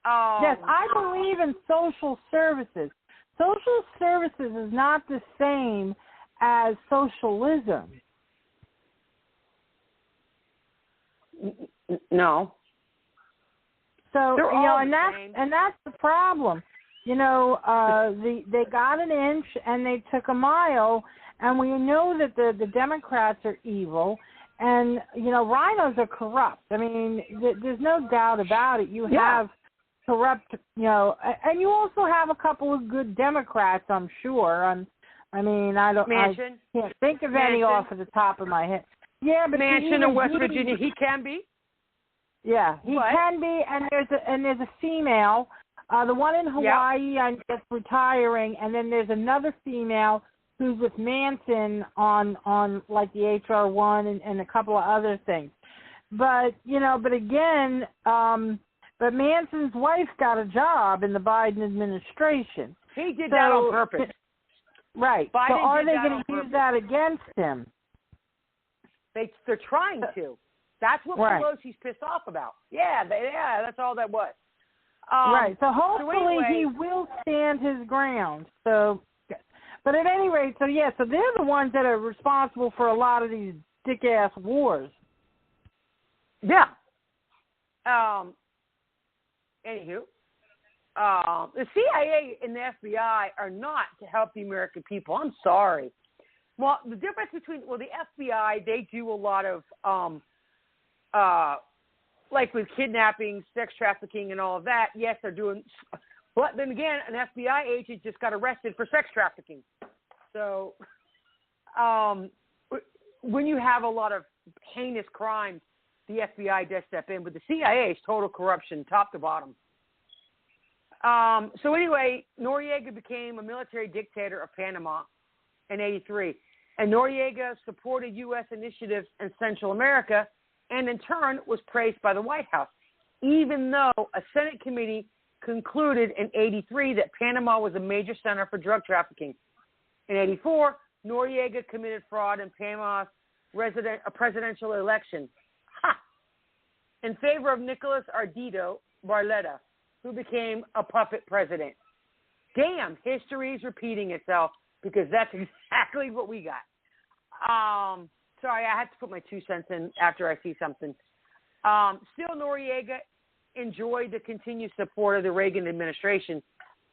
Yes, I believe in social services. Social services is not the same as socialism. No. So and that's the problem. They got an inch and they took a mile, and we know that the Democrats are evil, and rhinos are corrupt. I mean, there's no doubt about it. You have corrupt, and you also have a couple of good Democrats, I'm sure. I can't think of any off of the top of my head. Yeah, but Manchin in West Virginia, he can be. Yeah, he can be, and there's a female, the one in Hawaii, I guess, retiring, and then there's another female who's with Manson on like the HR 1 and a couple of other things. But again, but Manson's wife got a job in the Biden administration. He did that on purpose. Right. Biden so are they going to use that against him? They're trying to. That's what Pelosi's pissed off about. Yeah, that's all that was. Right. So hopefully he will stand his ground. So, but at any rate, so they're the ones that are responsible for a lot of these dick-ass wars. Yeah. Anywho, the CIA and the FBI are not to help the American people. I'm sorry. Well, the difference between the FBI, they do a lot of like with kidnapping, sex trafficking, and all of that. Yes, they're doing. But then again, an FBI agent just got arrested for sex trafficking. So, when you have a lot of heinous crimes, the FBI does step in. But the CIA is total corruption, top to bottom. So anyway, Noriega became a military dictator of Panama in '83. And Noriega supported U.S. initiatives in Central America and, in turn, was praised by the White House, even though a Senate committee concluded in '83 that Panama was a major center for drug trafficking. In '84, Noriega committed fraud in Panama's presidential election in favor of Nicolas Ardito Barletta, who became a puppet president. Damn, history is repeating itself. Because that's exactly what we got. Sorry, I had to put my 2 cents in after I see something. Still, Noriega enjoyed the continued support of the Reagan administration,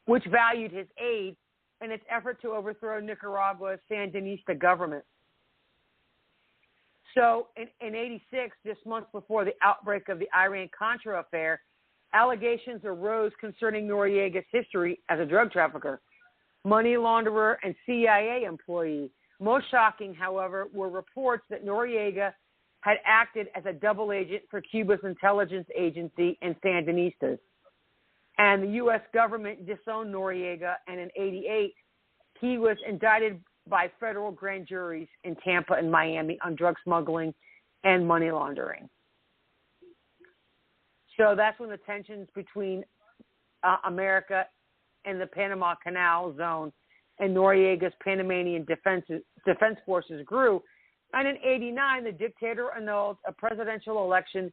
which valued his aid in its effort to overthrow Nicaragua's Sandinista government. So in '86, just months before the outbreak of the Iran-Contra affair, allegations arose concerning Noriega's history as a drug trafficker. money launderer, and CIA employee. Most shocking, however, were reports that Noriega had acted as a double agent for Cuba's intelligence agency and Sandinistas. And the U.S. government disowned Noriega, and in 1988, he was indicted by federal grand juries in Tampa and Miami on drug smuggling and money laundering. So that's when the tensions between America and the Panama Canal Zone and Noriega's Panamanian defense forces grew. And in 1989, the dictator annulled a presidential election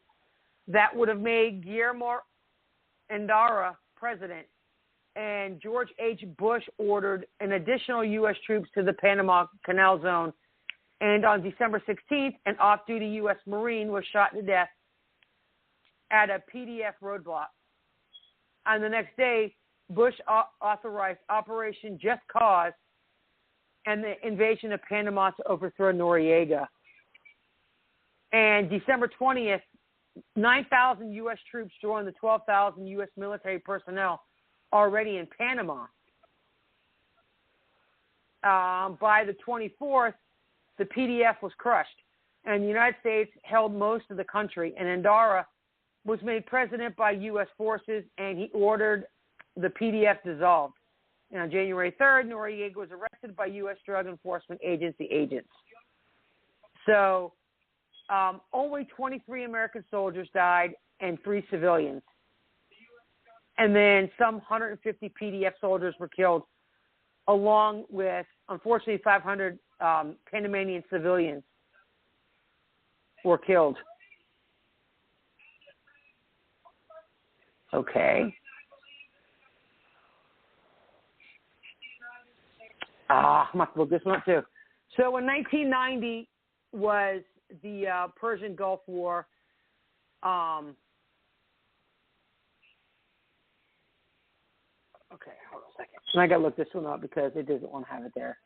that would have made Guillermo Endara president, and George H. Bush ordered an additional U.S. troops to the Panama Canal Zone. And on December 16th, an off-duty U.S. Marine was shot to death at a PDF roadblock. On the next day, Bush authorized Operation Just Cause and the invasion of Panama to overthrow Noriega. And December 20th, 9,000 U.S. troops joined the 12,000 U.S. military personnel already in Panama. By the 24th, the PDF was crushed, and the United States held most of the country, and Endara was made president by U.S. forces, and he ordered the PDF dissolved. And on January 3rd, Noriega was arrested by U.S. Drug Enforcement Agency agents. So only 23 American soldiers died and 3 civilians. And then some 150 PDF soldiers were killed, along with, unfortunately, 500 Panamanian civilians were killed. Okay. I must look this one up too. So in 1990 was the Persian Gulf War. Okay, hold on a second. And I got to look this one up because it doesn't want to have it there.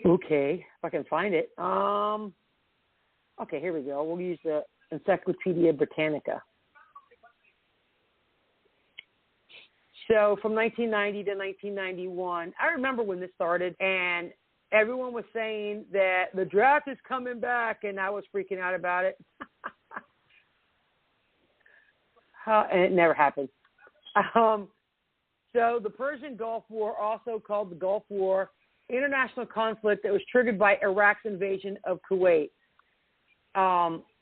Okay, if I can find it. Okay, here we go. We'll use the Encyclopedia Britannica. So from 1990 to 1991, I remember when this started, and everyone was saying that the draft is coming back, and I was freaking out about it. And it never happened. So the Persian Gulf War, also called the Gulf War, international conflict that was triggered by Iraq's invasion of Kuwait.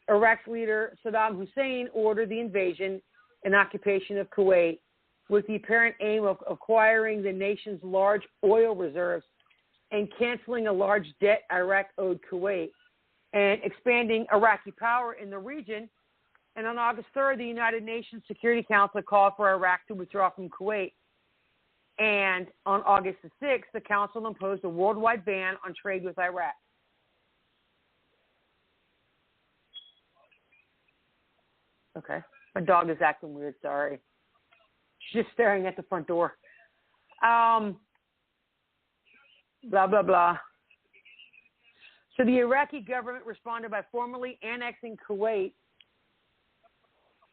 Iraq's leader, Saddam Hussein, ordered the invasion and occupation of Kuwait with the apparent aim of acquiring the nation's large oil reserves and canceling a large debt Iraq owed Kuwait and expanding Iraqi power in the region. And on August 3rd, the United Nations Security Council called for Iraq to withdraw from Kuwait. And on August the 6th, the Council imposed a worldwide ban on trade with Iraq. Okay. My dog is acting weird, sorry. She's just staring at the front door. Blah, blah, blah. So the Iraqi government responded by formally annexing Kuwait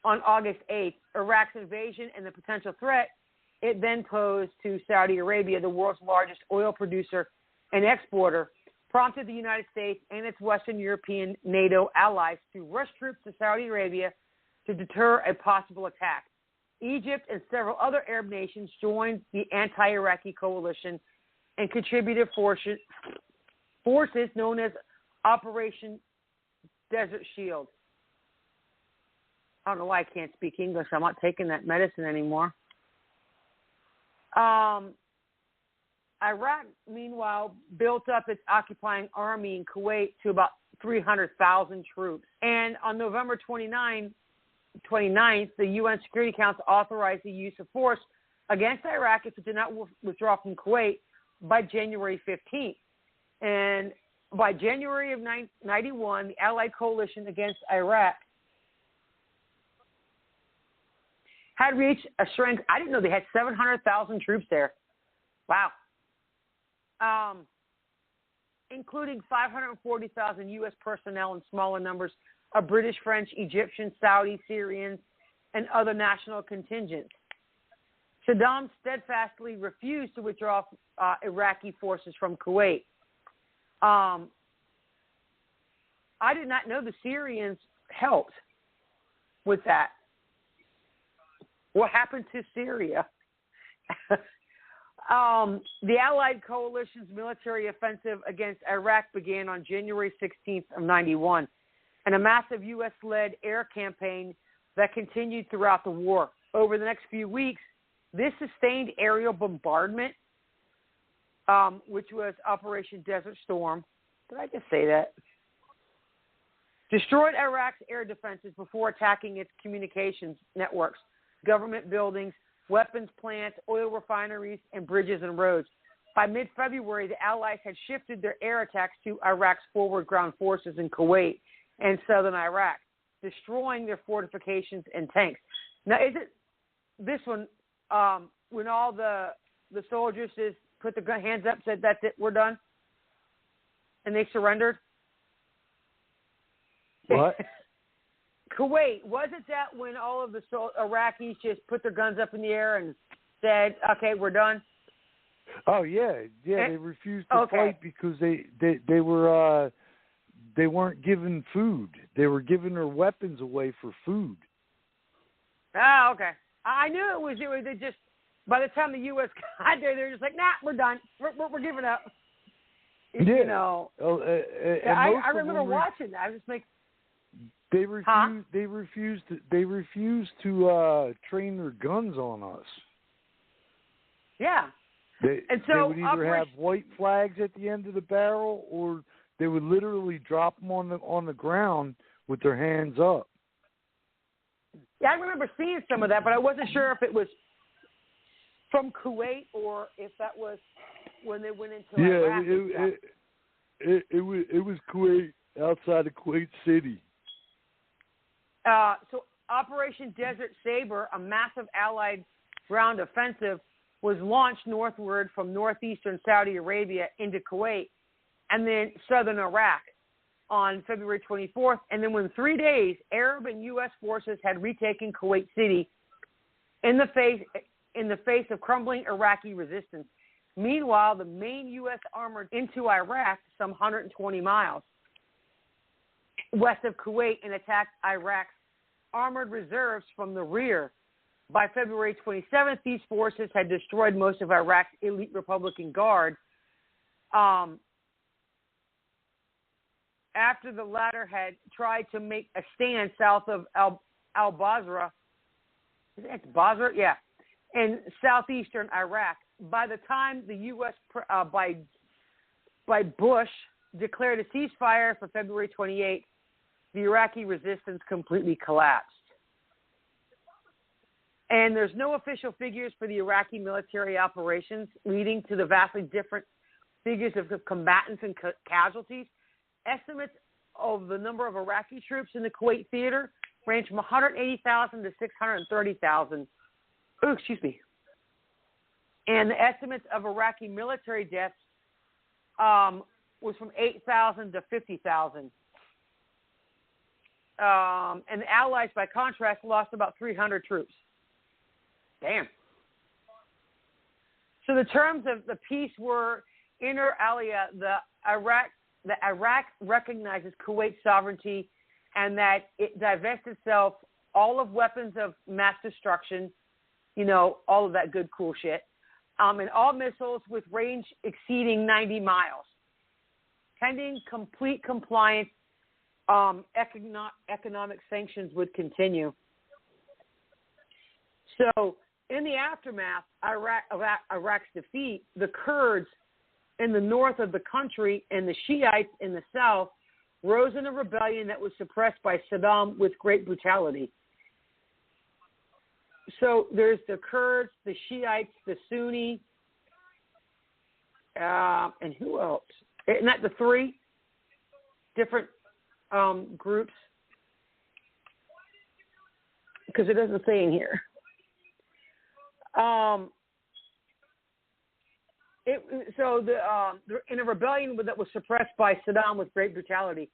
on August 8th. Iraq's invasion and the potential threat it then posed to Saudi Arabia, the world's largest oil producer and exporter, prompted the United States and its Western European NATO allies to rush troops to Saudi Arabia to deter a possible attack. Egypt and several other Arab nations joined the anti-Iraqi coalition and contributed forces known as Operation Desert Shield. I don't know why I can't speak English. I'm not taking that medicine anymore. Iraq, meanwhile, built up its occupying army in Kuwait to about 300,000 troops. And on November 29th, the UN Security Council authorized the use of force against Iraq if it did not withdraw from Kuwait by January 15th. And by January of 1991, the Allied coalition against Iraq had reached a strength. I didn't know they had 700,000 troops there. Wow. including 540,000 U.S. personnel and smaller numbers of British, French, Egyptian, Saudi, Syrians, and other national contingents. Saddam steadfastly refused to withdraw Iraqi forces from Kuwait. I did not know the Syrians helped with that. What happened to Syria? The Allied coalition's military offensive against Iraq began on January 16th of 91, and a massive U.S.-led air campaign that continued throughout the war. Over the next few weeks, this sustained aerial bombardment, which was Operation Desert Storm, did I just say that? Destroyed Iraq's air defenses before attacking its communications networks, government buildings, weapons plants, oil refineries, and bridges and roads. By mid-February, the Allies had shifted their air attacks to Iraq's forward ground forces in Kuwait and southern Iraq, destroying their fortifications and tanks. Now, is it this one, when all the soldiers just put their hands up, said, that's it, we're done, and they surrendered? What? Kuwait, was it that when all of the Iraqis just put their guns up in the air and said, okay, we're done? Oh, yeah. Yeah, they refused to fight because they weren't given food. They were giving their weapons away for food. Oh, okay. I knew it was they just, by the time the U.S. got there, they were just like, nah, we're done. We're giving up. Yeah. You know. I remember watching that. I was just like, They refused to train their guns on us. Yeah. They would either have white flags at the end of the barrel, or they would literally drop them on the ground with their hands up. Yeah, I remember seeing some of that, but I wasn't sure if it was from Kuwait or if that was when they went into Iraq. It was Kuwait, outside of Kuwait City. So Operation Desert Saber, a massive Allied ground offensive, was launched northward from northeastern Saudi Arabia into Kuwait and then southern Iraq on February 24th. And then within 3 days, Arab and U.S. forces had retaken Kuwait City in the face of crumbling Iraqi resistance. Meanwhile, the main U.S. armored into Iraq some 120 miles west of Kuwait and attacked Iraq's armored reserves from the rear. By February 27th, these forces had destroyed most of Iraq's elite Republican Guard. After the latter had tried to make a stand south of al-Basra, is it Basra? Yeah, in southeastern Iraq. By the time the U.S. by Bush declared a ceasefire for February 28th, the Iraqi resistance completely collapsed. And there's no official figures for the Iraqi military operations, leading to the vastly different figures of combatants and casualties. Estimates of the number of Iraqi troops in the Kuwait theater range from 180,000 to 630,000. Oh, excuse me. And the estimates of Iraqi military deaths was from 8,000 to 50,000. And the Allies, by contrast, lost about 300 troops. Damn. So the terms of the peace were, inter alia, Iraq recognizes Kuwait's sovereignty and that it divests itself all of weapons of mass destruction, you know, all of that good, cool shit, and all missiles with range exceeding 90 miles. Pending complete compliance, economic sanctions would continue. So, in the aftermath of Iraq's defeat, the Kurds in the north of the country and the Shiites in the south rose in a rebellion that was suppressed by Saddam with great brutality. So there's the Kurds, the Shiites, the Sunni, and who else? Isn't that the three different groups? Because it doesn't say in here. in a rebellion that was suppressed by Saddam with great brutality,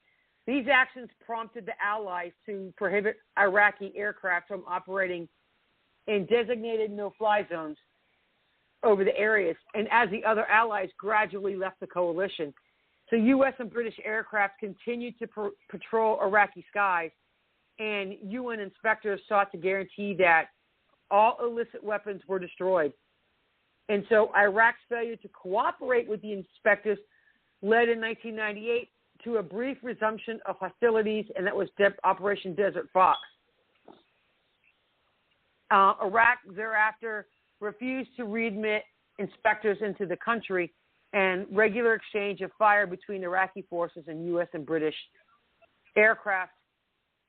these actions prompted the Allies to prohibit Iraqi aircraft from operating in designated no-fly zones over the areas, and as the other allies gradually left the coalition. So U.S. and British aircraft continued to patrol Iraqi skies, and UN inspectors sought to guarantee that all illicit weapons were destroyed. And so Iraq's failure to cooperate with the inspectors led in 1998 to a brief resumption of hostilities, and that was Operation Desert Fox. Iraq thereafter refused to readmit inspectors into the country, and regular exchange of fire between Iraqi forces and U.S. and British aircraft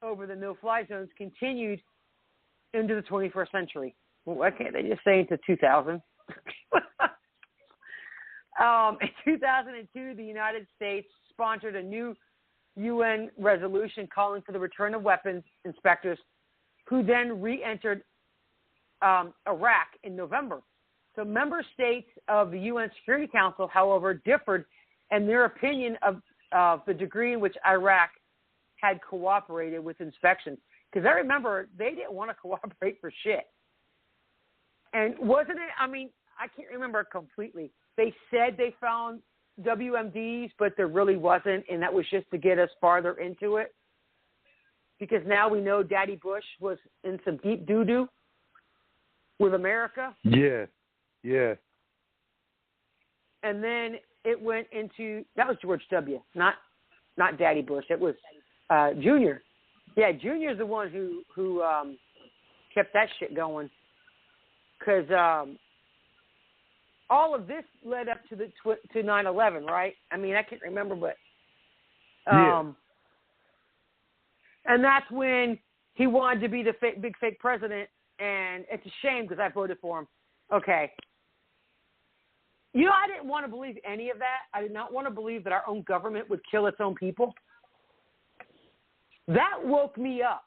over the no-fly zones continued into the 21st century. Well, why can't they just say into 2000? In 2002, the United States sponsored a new UN resolution calling for the return of weapons inspectors, who then re-entered Iraq in November. So member states of the UN Security Council, however, differed in their opinion of the degree in which Iraq had cooperated with inspections. Because I remember they didn't want to cooperate for shit. And wasn't it, I mean, I can't remember completely. They said they found WMDs, but there really wasn't, and that was just to get us farther into it. Because now we know Daddy Bush was in some deep doo-doo with America. Yeah. And then it went into, that was George W., not Daddy Bush. It was Junior. Yeah, Junior's the one who kept that shit going. Because all of this led up to to 9/11, right? I mean, I can't remember, but and that's when he wanted to be the big fake president, and it's a shame because I voted for him. Okay. You know, I didn't want to believe any of that. I did not want to believe that our own government would kill its own people. That woke me up.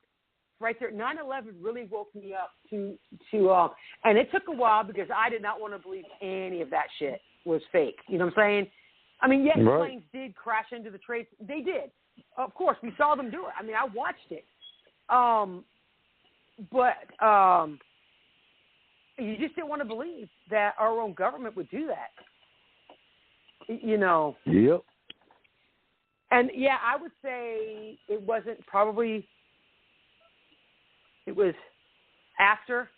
Right there, 9/11 really woke me up to and it took a while because I did not want to believe any of that shit was fake. You know what I'm saying? I mean, yes, right. Planes did crash into the trades. They did. Of course, we saw them do it. I mean, I watched it. But you just didn't want to believe that our own government would do that. You know? Yep. And, yeah, I would say it wasn't probably... It was after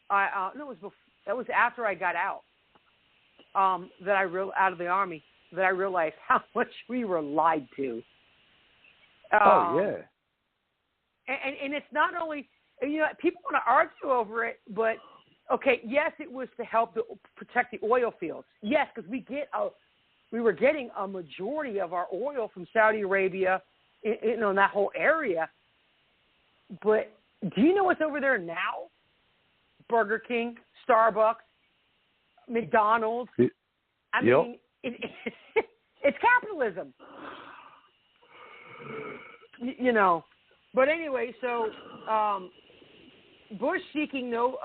that was after I got out out of the Army that I realized how much we were lied to. Oh yeah. And it's not only, you know, people want to argue over it, but okay, yes, it was to help protect the oil fields. Yes, because we were getting a majority of our oil from Saudi Arabia, in that whole area. But do you know what's over there now? Burger King, Starbucks, McDonald's. I mean, it's capitalism. You know. But anyway, so Bush, seeking no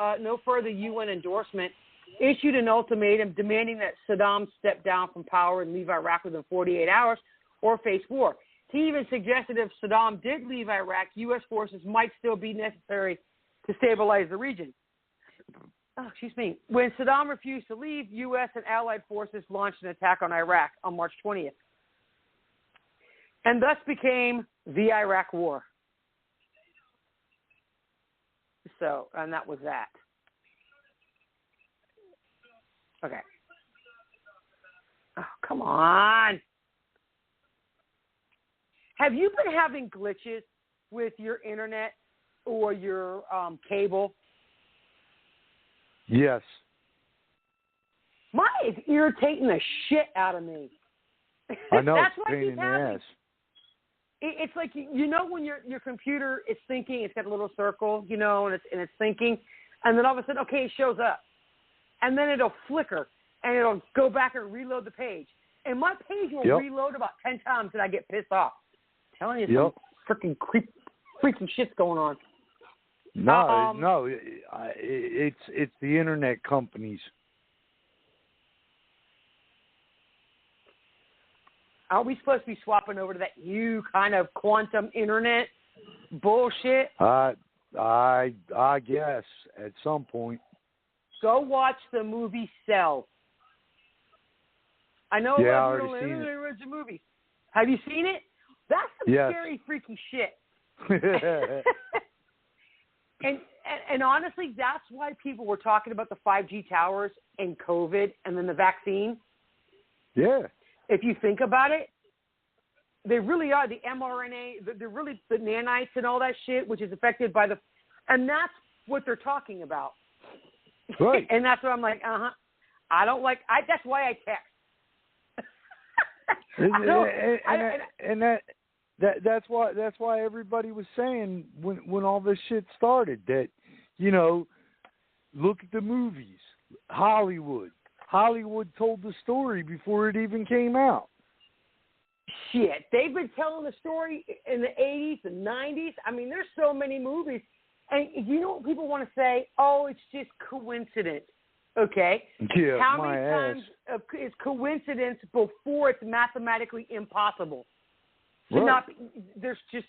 further UN endorsement, issued an ultimatum demanding that Saddam step down from power and leave Iraq within 48 hours or face war. He even suggested if Saddam did leave Iraq, U.S. forces might still be necessary to stabilize the region. Oh, excuse me. When Saddam refused to leave, U.S. and allied forces launched an attack on Iraq on March 20th, and thus became the Iraq War. So, and that was that. Okay. Oh, come on. Have you been having glitches with your internet or your cable? Yes. Mine is irritating the shit out of me. I know. That's it's what pain in the ass. It's like, you know, when your computer is thinking, it's got a little circle, you know, and it's thinking, and then all of a sudden, okay, it shows up, and then it'll flicker, and it'll go back and reload the page, and my page will reload about 10 times, and I get pissed off. I'm telling you, some freaking freaking shit's going on. No, it's the internet companies. Are we supposed to be swapping over to that new kind of quantum internet bullshit? I guess at some point. Go watch the movie Cell. I know Yeah, a lot of people don't the movie. Have you seen it? That's some scary, freaky shit. And honestly, that's why people were talking about the 5G towers and COVID and then the vaccine. Yeah. If you think about it, they really are the mRNA, they're really the nanites and all that shit, which is affected by the, and that's what they're talking about. Right. And that's what I'm like, I don't like, that's why I text. That's why everybody was saying when all this shit started that, you know, look at the movies. Hollywood told the story before it even came out. Shit, they've been telling the story in the 80s and 90s. I mean, there's so many movies. And you know what people want to say? Oh, it's just coincidence. Okay. Yeah, how many times is coincidence before it's mathematically impossible? To not be, there's just,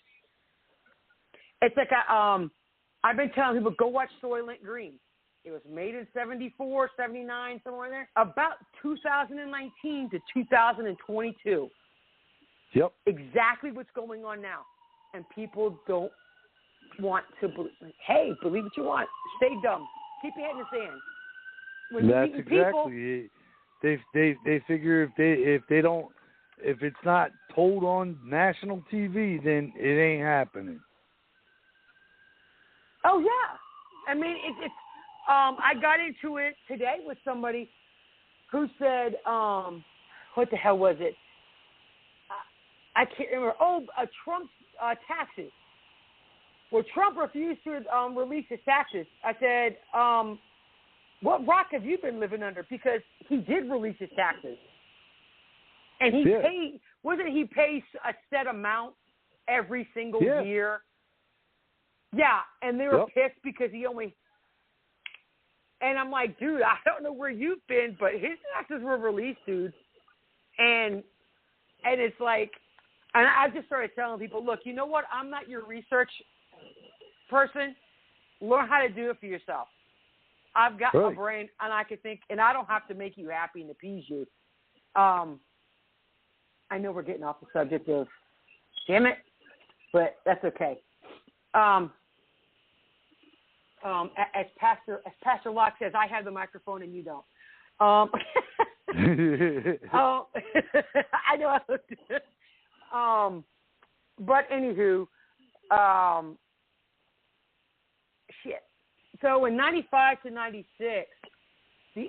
it's like I've been telling people, go watch Soylent Green. It was made in 74, 79, somewhere in there. About 2019 to 2022. Yep. Exactly what's going on now. And people don't want to believe. Hey, believe what you want. Stay dumb. Keep your head in the sand. When that's exactly it. They figure if it's not told on national TV, then it ain't happening. Oh yeah, I mean it's. I got into it today with somebody who said, what the hell was it? I can't remember. Trump's taxes. Well, Trump refused to release his taxes. I said, what rock have you been living under? Because he did release his taxes. And he pays a set amount every single year? Yeah, and they were pissed because he only... And I'm like, dude, I don't know where you've been, but his taxes were released, dude. And it's like... And I just started telling people, look, you know what? I'm not your research person. Learn how to do it for yourself. I've got a brain, and I can think, and I don't have to make you happy and appease you. I know we're getting off the subject of, damn it, but that's okay. As Pastor Locke says, I have the microphone and you don't. I know. But anywho, shit. So in 95 to 96, the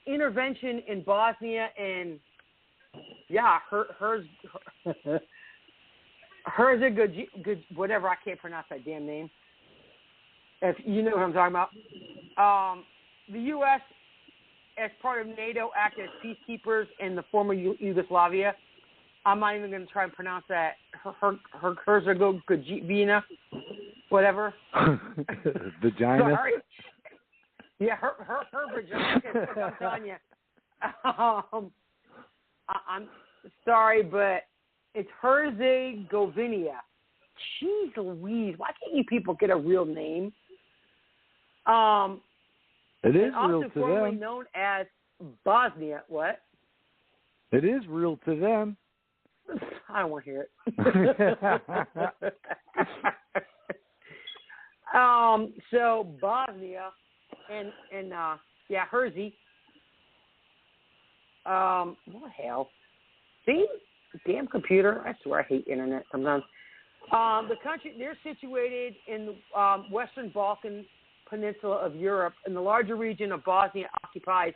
intervention in Bosnia and good whatever, I can't pronounce that damn name. If you know what I'm talking about, the U.S. as part of NATO acted as peacekeepers in the former Yugoslavia. I'm not even going to try and pronounce that. Herzegovina, whatever. Vagina. Sorry. Yeah, her vagina. I'm telling you. I'm sorry, but it's Herzegovina. Jeez Louise, why can't you people get a real name? It is real also to formerly them. known as Bosnia. What? It is real to them. I don't want to hear it. So Bosnia and Herzi. What the hell? See? Damn computer. I swear I hate internet sometimes. The country, they're situated in the Western Balkan Peninsula of Europe, and the larger region of Bosnia occupies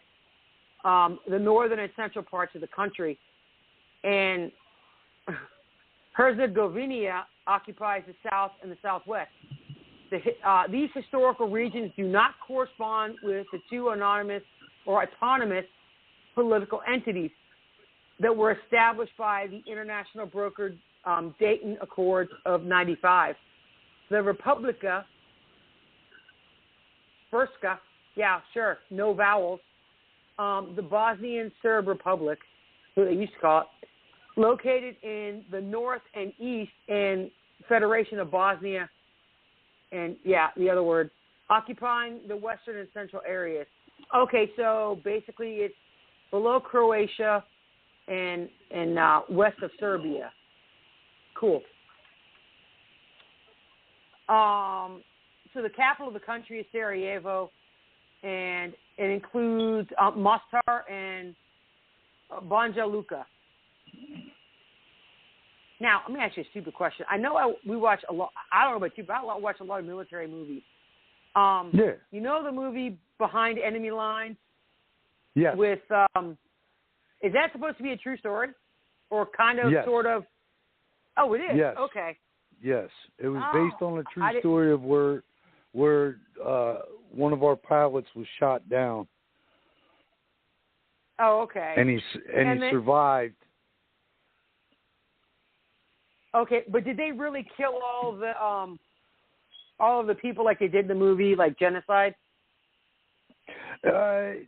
the northern and central parts of the country. And Herzegovina occupies the south and the southwest. These historical regions do not correspond with the two anonymous or autonomous political entities that were established by the international brokered Dayton Accords of 95. The Republika Srpska, no vowels, the Bosnian Serb Republic, who they used to call it, located in the north and east and Federation of Bosnia, and the other word, occupying the western and central areas. Okay, so basically it's below Croatia and west of Serbia. Cool. So the capital of the country is Sarajevo, and it includes Mostar and Banja Luka. Now, let me ask you a stupid question. I know we watch a lot. I don't know about you, but I watch a lot of military movies. Yeah. You know the movie Behind Enemy Lines? Yes. With is that supposed to be a true story, or kind of, yes. sort of? Oh, it is. Yes. Okay. Yes, it was based on a true I story of where one of our pilots was shot down. Oh, okay. And he survived. Okay, but did they really kill all of the people like they did in the movie, like genocide? That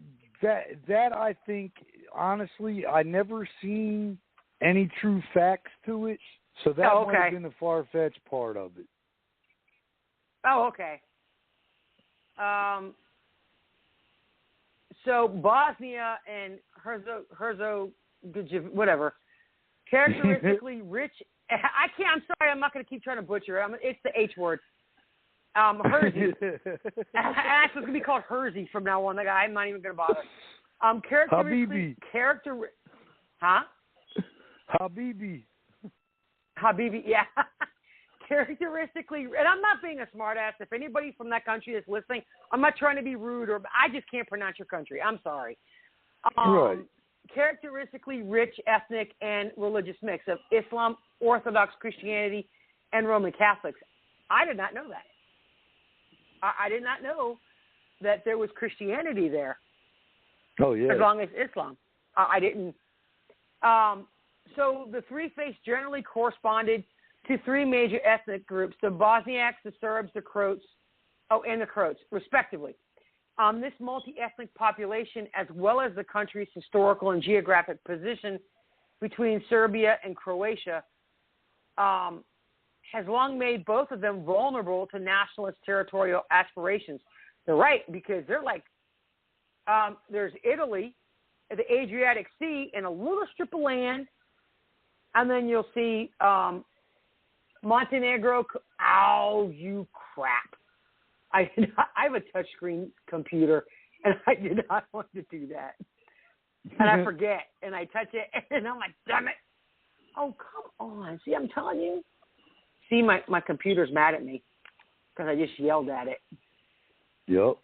I think, honestly, I never seen any true facts to it, so that might have been the far-fetched part of it. Oh, okay. So Bosnia and Herzegovina, whatever, characteristically rich. I'm sorry, I'm not going to keep trying to butcher it. It's the H word. Hersey. That's going to be called Hersey from now on. I'm not even going to bother. Characteristically, Habibi, yeah. Characteristically, and I'm not being a smartass. If anybody from that country is listening, I'm not trying to be rude, I just can't pronounce your country. I'm sorry. Right. Characteristically rich ethnic and religious mix of Islam, Orthodox Christianity, and Roman Catholics. I did not know that. I did not know that there was Christianity there. Oh, yeah. As long as Islam. I didn't. So the three faiths generally corresponded to three major ethnic groups: the Bosniaks, the Serbs, the Croats, and the Croats, respectively. This multi-ethnic population, as well as the country's historical and geographic position between Serbia and Croatia, has long made both of them vulnerable to nationalist territorial aspirations. They're right, because they're like, there's Italy, the Adriatic Sea, and a little strip of land, and then you'll see Montenegro. Ow, you crap. I have a touchscreen computer, and I did not want to do that. And I forget, and I touch it, and I'm like, damn it. Oh, come on. See, I'm telling you. See, my computer's mad at me because I just yelled at it. Yep.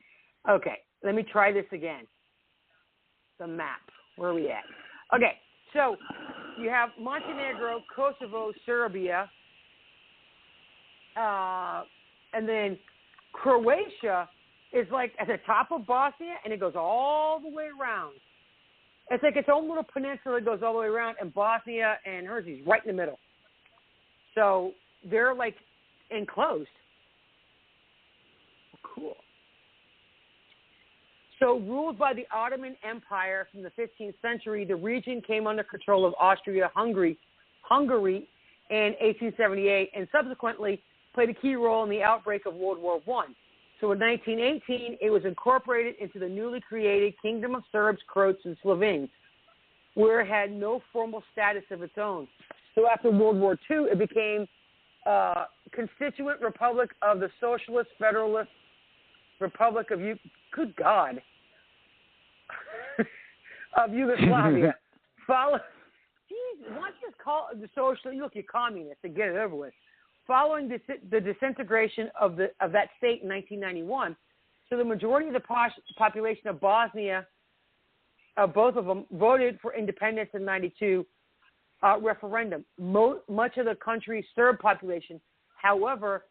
Okay, let me try this again. The map. Where are we at? Okay, so you have Montenegro, Kosovo, Serbia, and then Croatia is like at the top of Bosnia, and it goes all the way around. It's like its own little peninsula that goes all the way around, and Bosnia and Herzegovina is right in the middle. So they're like enclosed. Cool. So ruled by the Ottoman Empire from the 15th century, the region came under control of Austria-Hungary in 1878, and subsequently played a key role in the outbreak of World War I. So in 1918, it was incorporated into the newly created Kingdom of Serbs, Croats, and Slovenes, where it had no formal status of its own. So after World War II, it became a constituent republic of the Socialist Federalist Republic of good God, of Yugoslavia. Why don't you just call it the social? You look, you're communist and get it over with. Following the disintegration of that state in 1991, so the majority of the population of Bosnia, both of them, voted for independence in '92 referendum. Much of the country's Serb population, however,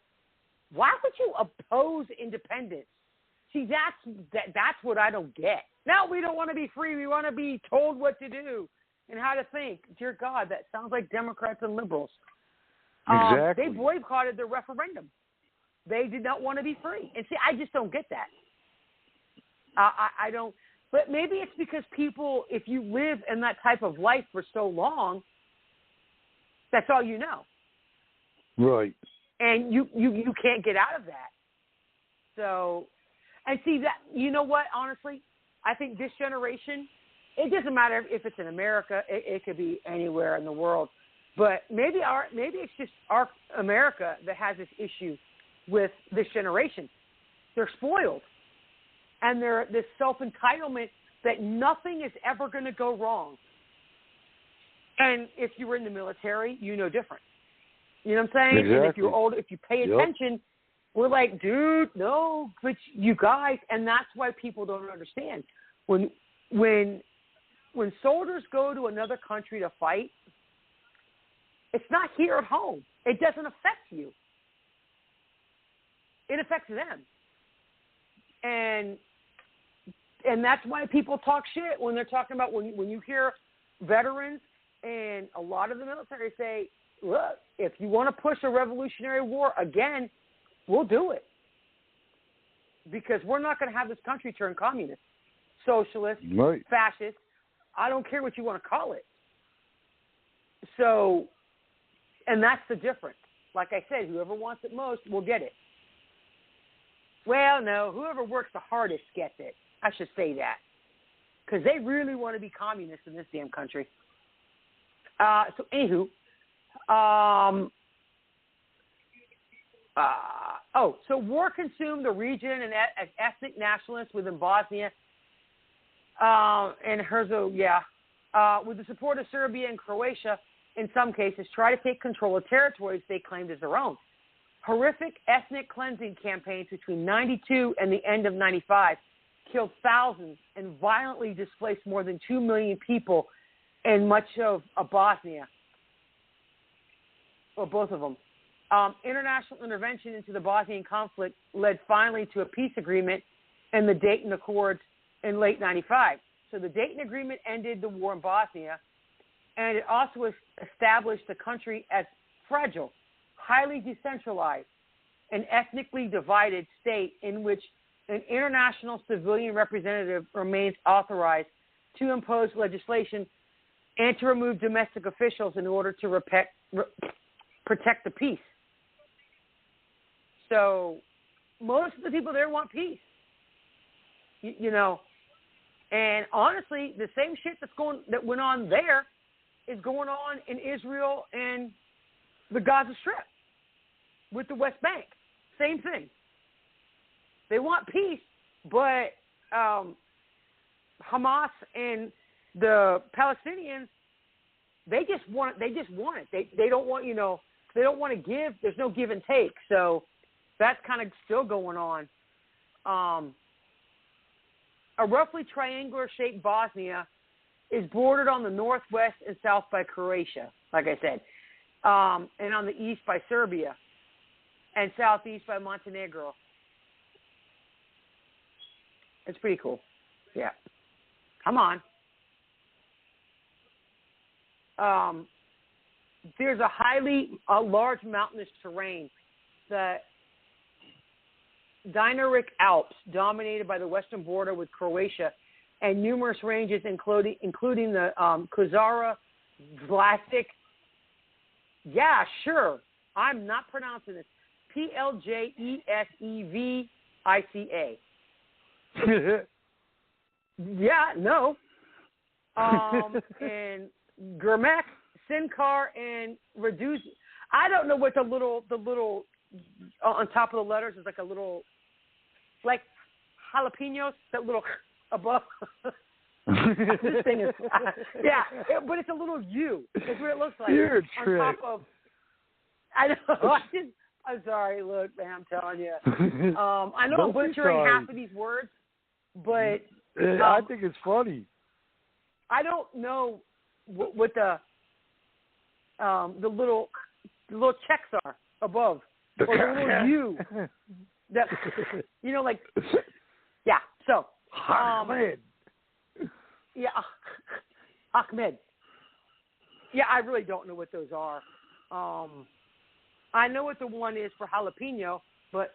why would you oppose independence? See, that's what I don't get. No, we don't want to be free. We want to be told what to do and how to think. Dear God, that sounds like Democrats and liberals. Exactly. They boycotted the referendum. They did not want to be free. And see, I just don't get that. I don't. But maybe it's because people, if you live in that type of life for so long, That's all you know. Right. And you can't get out of that. So, and see that, you know what, honestly, I think this generation, it doesn't matter if it's in America, it could be anywhere in the world. But maybe it's just our America that has this issue with this generation. They're spoiled. And they're this self-entitlement that nothing is ever going to go wrong. And if you were in the military, you know different. You know what I'm saying? Exactly. And if you're old, if you pay attention, we're like, dude, no, but you guys, and that's why people don't understand. When soldiers go to another country to fight, it's not here at home. It doesn't affect you. It affects them. And that's why people talk shit when they're talking about when you hear veterans and a lot of the military say, look, if you want to push a revolutionary war again, we'll do it. Because we're not going to have this country turn communist, socialist, fascist. I don't care what you want to call it. So, and that's the difference. Like I said, whoever wants it most will get it. Well, no, whoever works the hardest gets it. I should say that. Because they really want to be communists in this damn country. So, anywho, so war consumed the region and ethnic nationalists within Bosnia and Herzegovina, with the support of Serbia and Croatia, in some cases, try to take control of territories they claimed as their own. Horrific ethnic cleansing campaigns between 92 and the end of 95 killed thousands and violently displaced more than 2 million people in much of Bosnia, or both of them. International intervention into the Bosnian conflict led finally to a peace agreement and the Dayton Accords in late 95. So the Dayton Agreement ended the war in Bosnia, and it also established the country as fragile, highly decentralized, and ethnically divided state in which an international civilian representative remains authorized to impose legislation and to remove domestic officials in order to protect the peace. So most of the people there want peace, you know. And honestly, the same shit that went on there is going on in Israel and the Gaza Strip with the West Bank. Same thing. They want peace, but Hamas and the Palestinians, they just want it. They don't want, they don't want to give. There's no give and take. So that's kind of still going on. A roughly triangular-shaped Bosnia is bordered on the northwest and south by Croatia, like I said, and on the east by Serbia, and southeast by Montenegro. It's pretty cool. Yeah. Come on. There's a large mountainous terrain, the Dinaric Alps, dominated by the western border with Croatia, and numerous ranges, including the Kozara Vlasic. Yeah, sure. I'm not pronouncing this. Pljesevica. Yeah, no. And Gurmek, Sinkar, and Reduce. I don't know what the little on top of the letters is, like a little, like jalapenos, that little above. This thing is, but it's a little U. That's what it looks like. You're a on trick. top of. I know. I'm sorry. Look, man, I'm telling you. I know I'm butchering half of these words, but I think it's funny. I don't know what the little checks are above, or the little U. That, like, yeah. So, Ahmed. Yeah, Ahmed. Yeah, I really don't know what those are. I know what the one is for jalapeno, but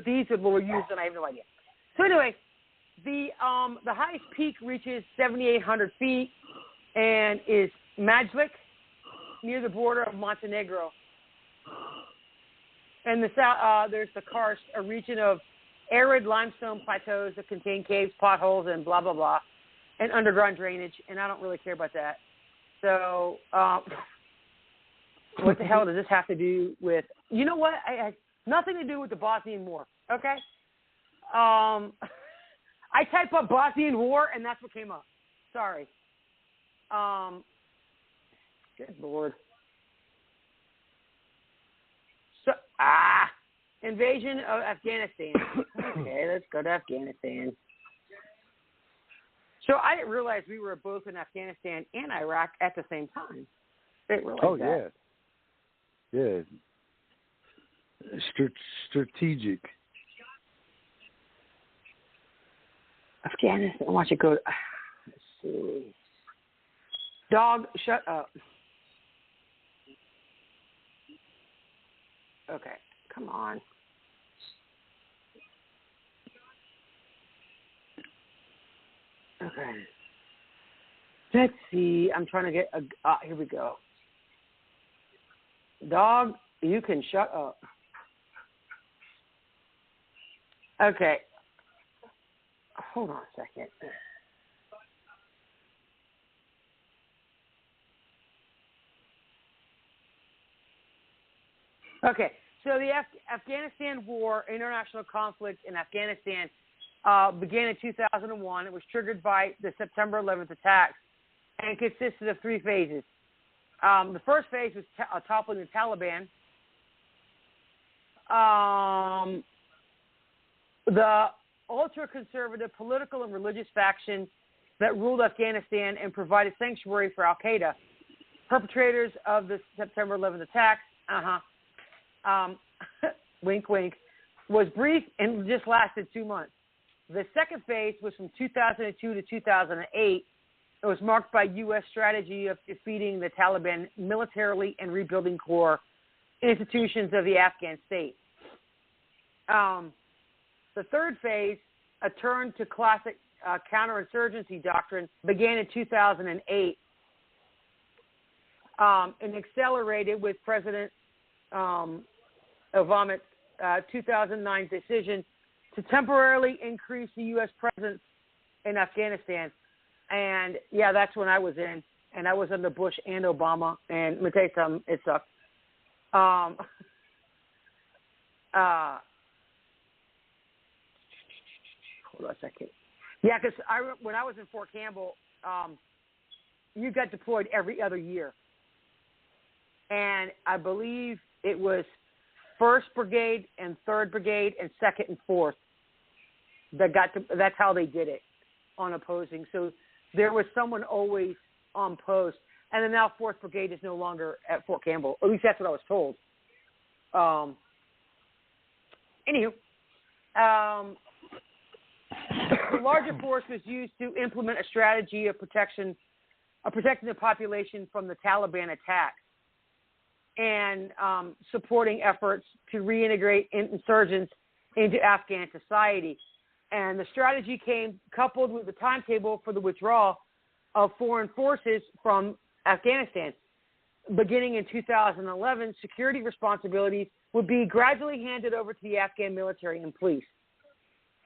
these are little U's and I have no idea. So anyway, the highest peak reaches 7,800 feet and is Majlik, near the border of Montenegro. And the south, there's the karst, a region of arid limestone plateaus that contain caves, potholes, and blah, blah, blah, and underground drainage, and I don't really care about that. So what the hell does this have to do with, you know what? It has nothing to do with the Bosnian War, okay? I typed up Bosnian War, and that's what came up. Sorry. Good Lord. So, invasion of Afghanistan. Okay, let's go to Afghanistan. So I didn't realize we were both in Afghanistan and Iraq at the same time. Didn't realize that. Yeah. Strategic. Afghanistan. Watch it go. Let's see. Dog, shut up. Okay, come on. Okay. Let's see. I'm trying to get a. Here we go. Dog, you can shut up. Okay. Hold on a second. Okay, so the Afghanistan War, international conflict in Afghanistan, began in 2001. It was triggered by the September 11th attacks and consisted of 3 phases. The first phase was toppling the Taliban. The ultra-conservative political and religious faction that ruled Afghanistan and provided sanctuary for al-Qaeda, perpetrators of the September 11th attacks, wink, wink, was brief and just lasted 2 months. The second phase was from 2002 to 2008. It was marked by U.S. strategy of defeating the Taliban militarily and rebuilding core institutions of the Afghan state. The third phase, a turn to classic counterinsurgency doctrine, began in 2008 and accelerated with President Obama's 2009 decision to temporarily increase the U.S. presence in Afghanistan. And, yeah, that's when I was in. And I was under Bush and Obama. And let me tell you something, it sucked. Hold on a second. Yeah, because when I was in Fort Campbell, you got deployed every other year. And I believe it was 1st Brigade and 3rd Brigade and 2nd and 4th that got to, that's how they did it on opposing. So there was someone always on post. And then now 4th Brigade is no longer at Fort Campbell. At least that's what I was told. Anywho, the larger force was used to implement a strategy of protecting the population from the Taliban attacks and supporting efforts to reintegrate insurgents into Afghan society. And the strategy came coupled with the timetable for the withdrawal of foreign forces from Afghanistan. Beginning in 2011, security responsibilities would be gradually handed over to the Afghan military and police.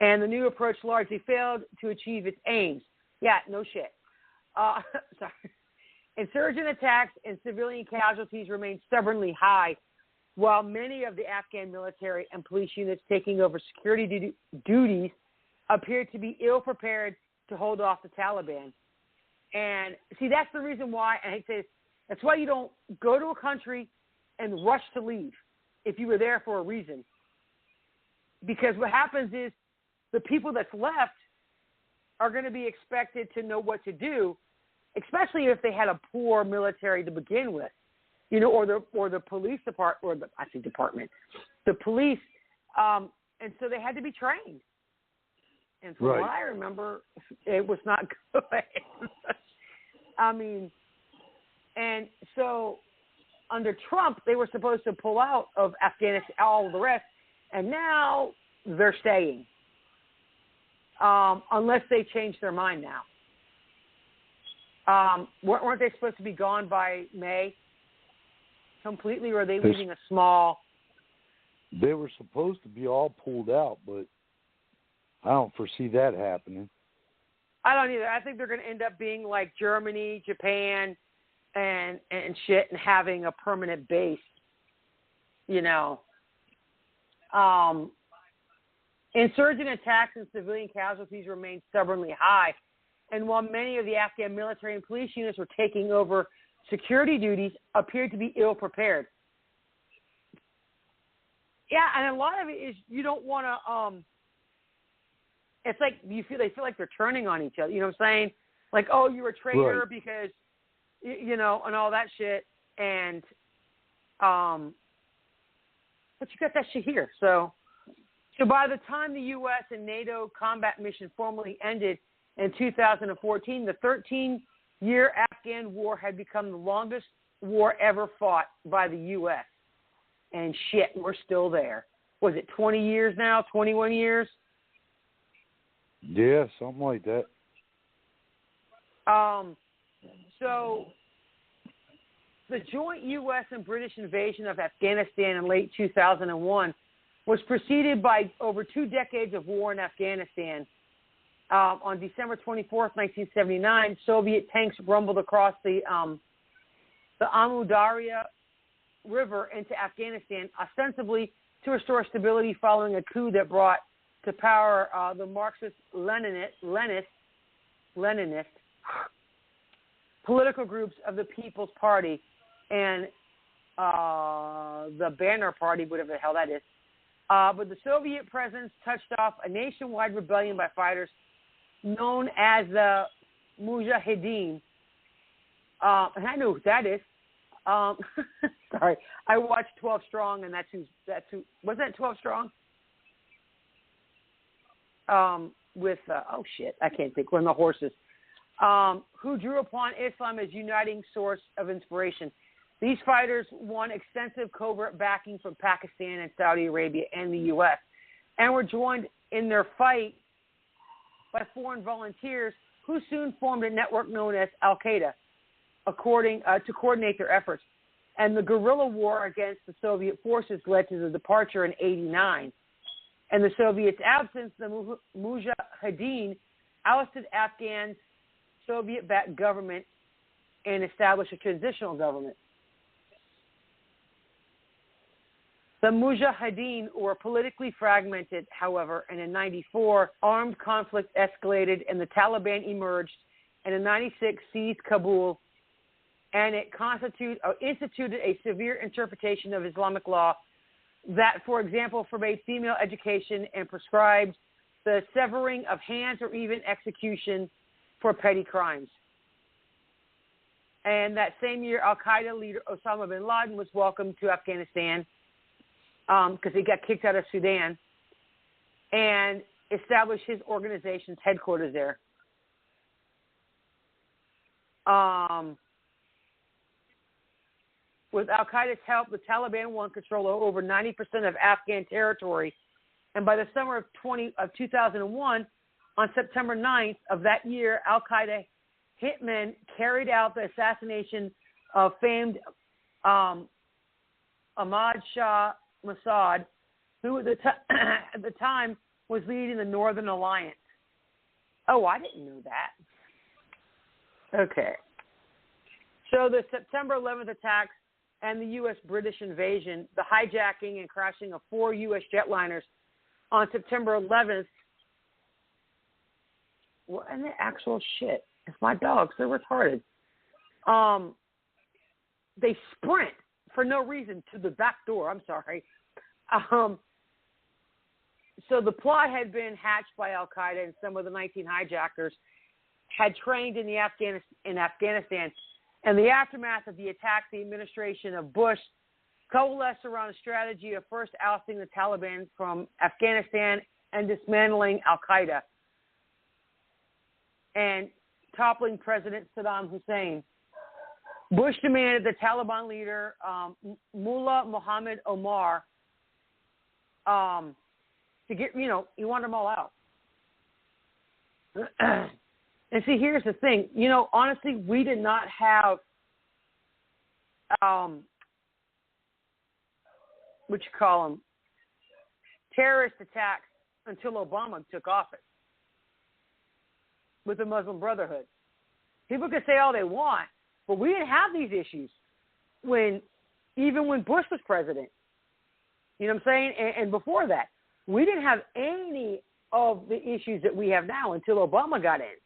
And the new approach largely failed to achieve its aims. Yeah, no shit. Sorry. Insurgent attacks and civilian casualties remained stubbornly high, while many of the Afghan military and police units taking over security duties appeared to be ill-prepared to hold off the Taliban. And, see, that's the reason why, and I hate to say this, that's why you don't go to a country and rush to leave if you were there for a reason. Because what happens is the people that's left are going to be expected to know what to do, especially if they had a poor military to begin with, you know, or the police department, the police, and so they had to be trained. And from what I remember, it was not good. I mean, and so under Trump, they were supposed to pull out of Afghanistan, all the rest, and now they're staying, unless they change their mind now. Weren't they supposed to be gone by May? completely, or are they leaving a small? They were supposed to be all pulled out, but I don't foresee that happening. I don't either. I think they're going to end up being like Germany, Japan, and shit, and having a permanent base. You know, insurgent attacks and civilian casualties remain stubbornly high, and while many of the Afghan military and police units were taking over security duties, appeared to be ill prepared. Yeah, and a lot of it is you don't want to. It's like they feel like they're turning on each other. You know what I'm saying? Like, oh, you're a traitor right. because, you know, and all that shit. And, but you got that shit here. So by the time the U.S. and NATO combat mission formally ended in 2014, the 13-year Afghan war had become the longest war ever fought by the U.S. And shit, we're still there. Was it 20 years now? 21 years? Yeah, something like that. So the joint U.S. and British invasion of Afghanistan in late 2001 was preceded by over 2 decades of war in Afghanistan. On December 24th, 1979, Soviet tanks rumbled across the Amu Darya River into Afghanistan, ostensibly to restore stability following a coup that brought to power the Marxist-Leninist political groups of the People's Party and the Banner Party, whatever the hell that is. But the Soviet presence touched off a nationwide rebellion by fighters known as the Mujahideen. And I know who that is. Sorry, I watched 12 Strong, and that's who. Was that 12 Strong? With oh shit, I can't think. One of the horses. Who drew upon Islam as uniting source of inspiration. These fighters won extensive covert backing from Pakistan and Saudi Arabia and the U.S. and were joined in their fight by foreign volunteers who soon formed a network known as Al-Qaeda, to coordinate their efforts. And the guerrilla war against the Soviet forces led to the departure in 1989. And the Soviets' absence, the Mujahideen ousted Afghan's Soviet-backed government and established a transitional government. The Mujahideen were politically fragmented, however, and in 1994, armed conflict escalated and the Taliban emerged, and in 1996 seized Kabul, and it instituted a severe interpretation of Islamic law that, for example, forbade female education and prescribed the severing of hands or even execution for petty crimes. And that same year, Al-Qaeda leader Osama bin Laden was welcomed to Afghanistan because he got kicked out of Sudan and established his organization's headquarters there. With Al-Qaeda's help, the Taliban won control of over 90% of Afghan territory. And by the summer of 2001, on September 9th of that year, Al-Qaeda hitmen carried out the assassination of famed Ahmad Shah Massoud, who at the time was leading the Northern Alliance. Oh, I didn't know that. Okay. So the September 11th attacks and the U.S.-British invasion, the hijacking and crashing of 4 U.S. jetliners on September 11th. What in the actual shit? It's my dogs. They're retarded. They sprint for no reason to the back door. I'm sorry. So the plot had been hatched by Al-Qaeda, and some of the 19 hijackers had trained in Afghanistan. And the aftermath of the attack, the administration of Bush coalesced around a strategy of first ousting the Taliban from Afghanistan and dismantling Al-Qaeda and toppling President Saddam Hussein. Bush demanded the Taliban leader, Mullah Muhammad Omar, to get, he wanted them all out. And see, here's the thing. Honestly, we did not have terrorist attacks until Obama took office with the Muslim Brotherhood. People can say all they want, but we didn't have these issues even when Bush was president. You know what I'm saying? And before that, we didn't have any of the issues that we have now until Obama got in.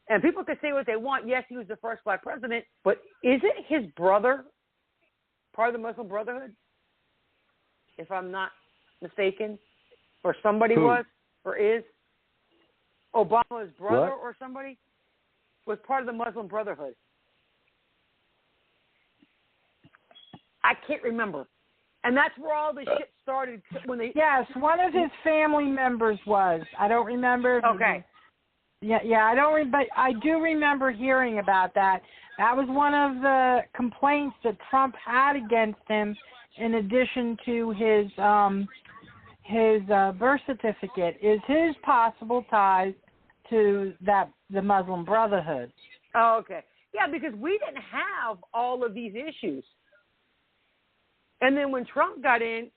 And people can say what they want. Yes, he was the first black president, but isn't his brother part of the Muslim Brotherhood? If I'm not mistaken, or somebody was, or is. Obama's brother or somebody was part of the Muslim Brotherhood. I can't remember. And that's where all this shit started. Yes, one of his family members was. I don't remember. Okay. Yeah, I don't. But I do remember hearing about that. That was one of the complaints that Trump had against him, in addition to his birth certificate, is his possible ties to the Muslim Brotherhood. Oh, okay. Yeah, because we didn't have all of these issues. And then when Trump got in,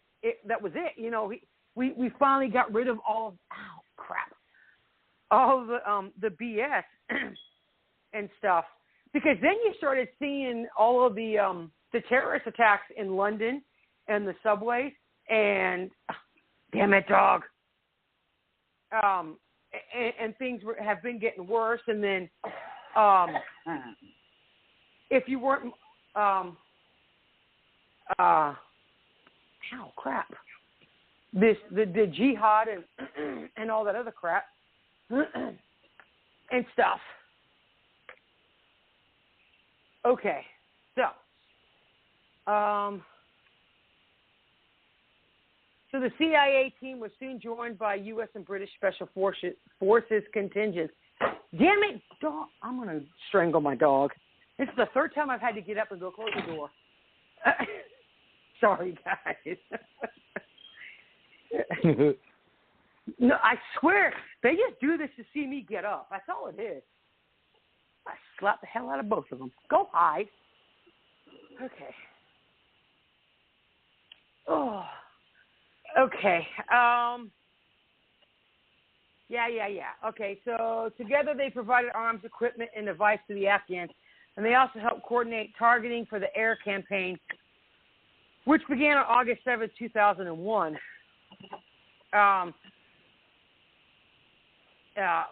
that was it. You know, we finally got rid of all the BS and stuff. Because then you started seeing all of the terrorist attacks in London and the subways, and damn it, dog. And things have been getting worse. And then if you weren't the jihad and all that other crap and stuff. Okay, so the CIA team was soon joined by U.S. and British Special Forces contingents. Damn it, dog! I'm gonna strangle my dog. This is the third time I've had to get up and go close the door. Sorry, guys. No, I swear, they just do this to see me get up. That's all it is. I slapped the hell out of both of them. Go hide. Okay. Oh. Okay. Yeah. Okay, so together they provided arms, equipment, and advice to the Afghans, and they also helped coordinate targeting for the air campaign, which began on August 7, 2001,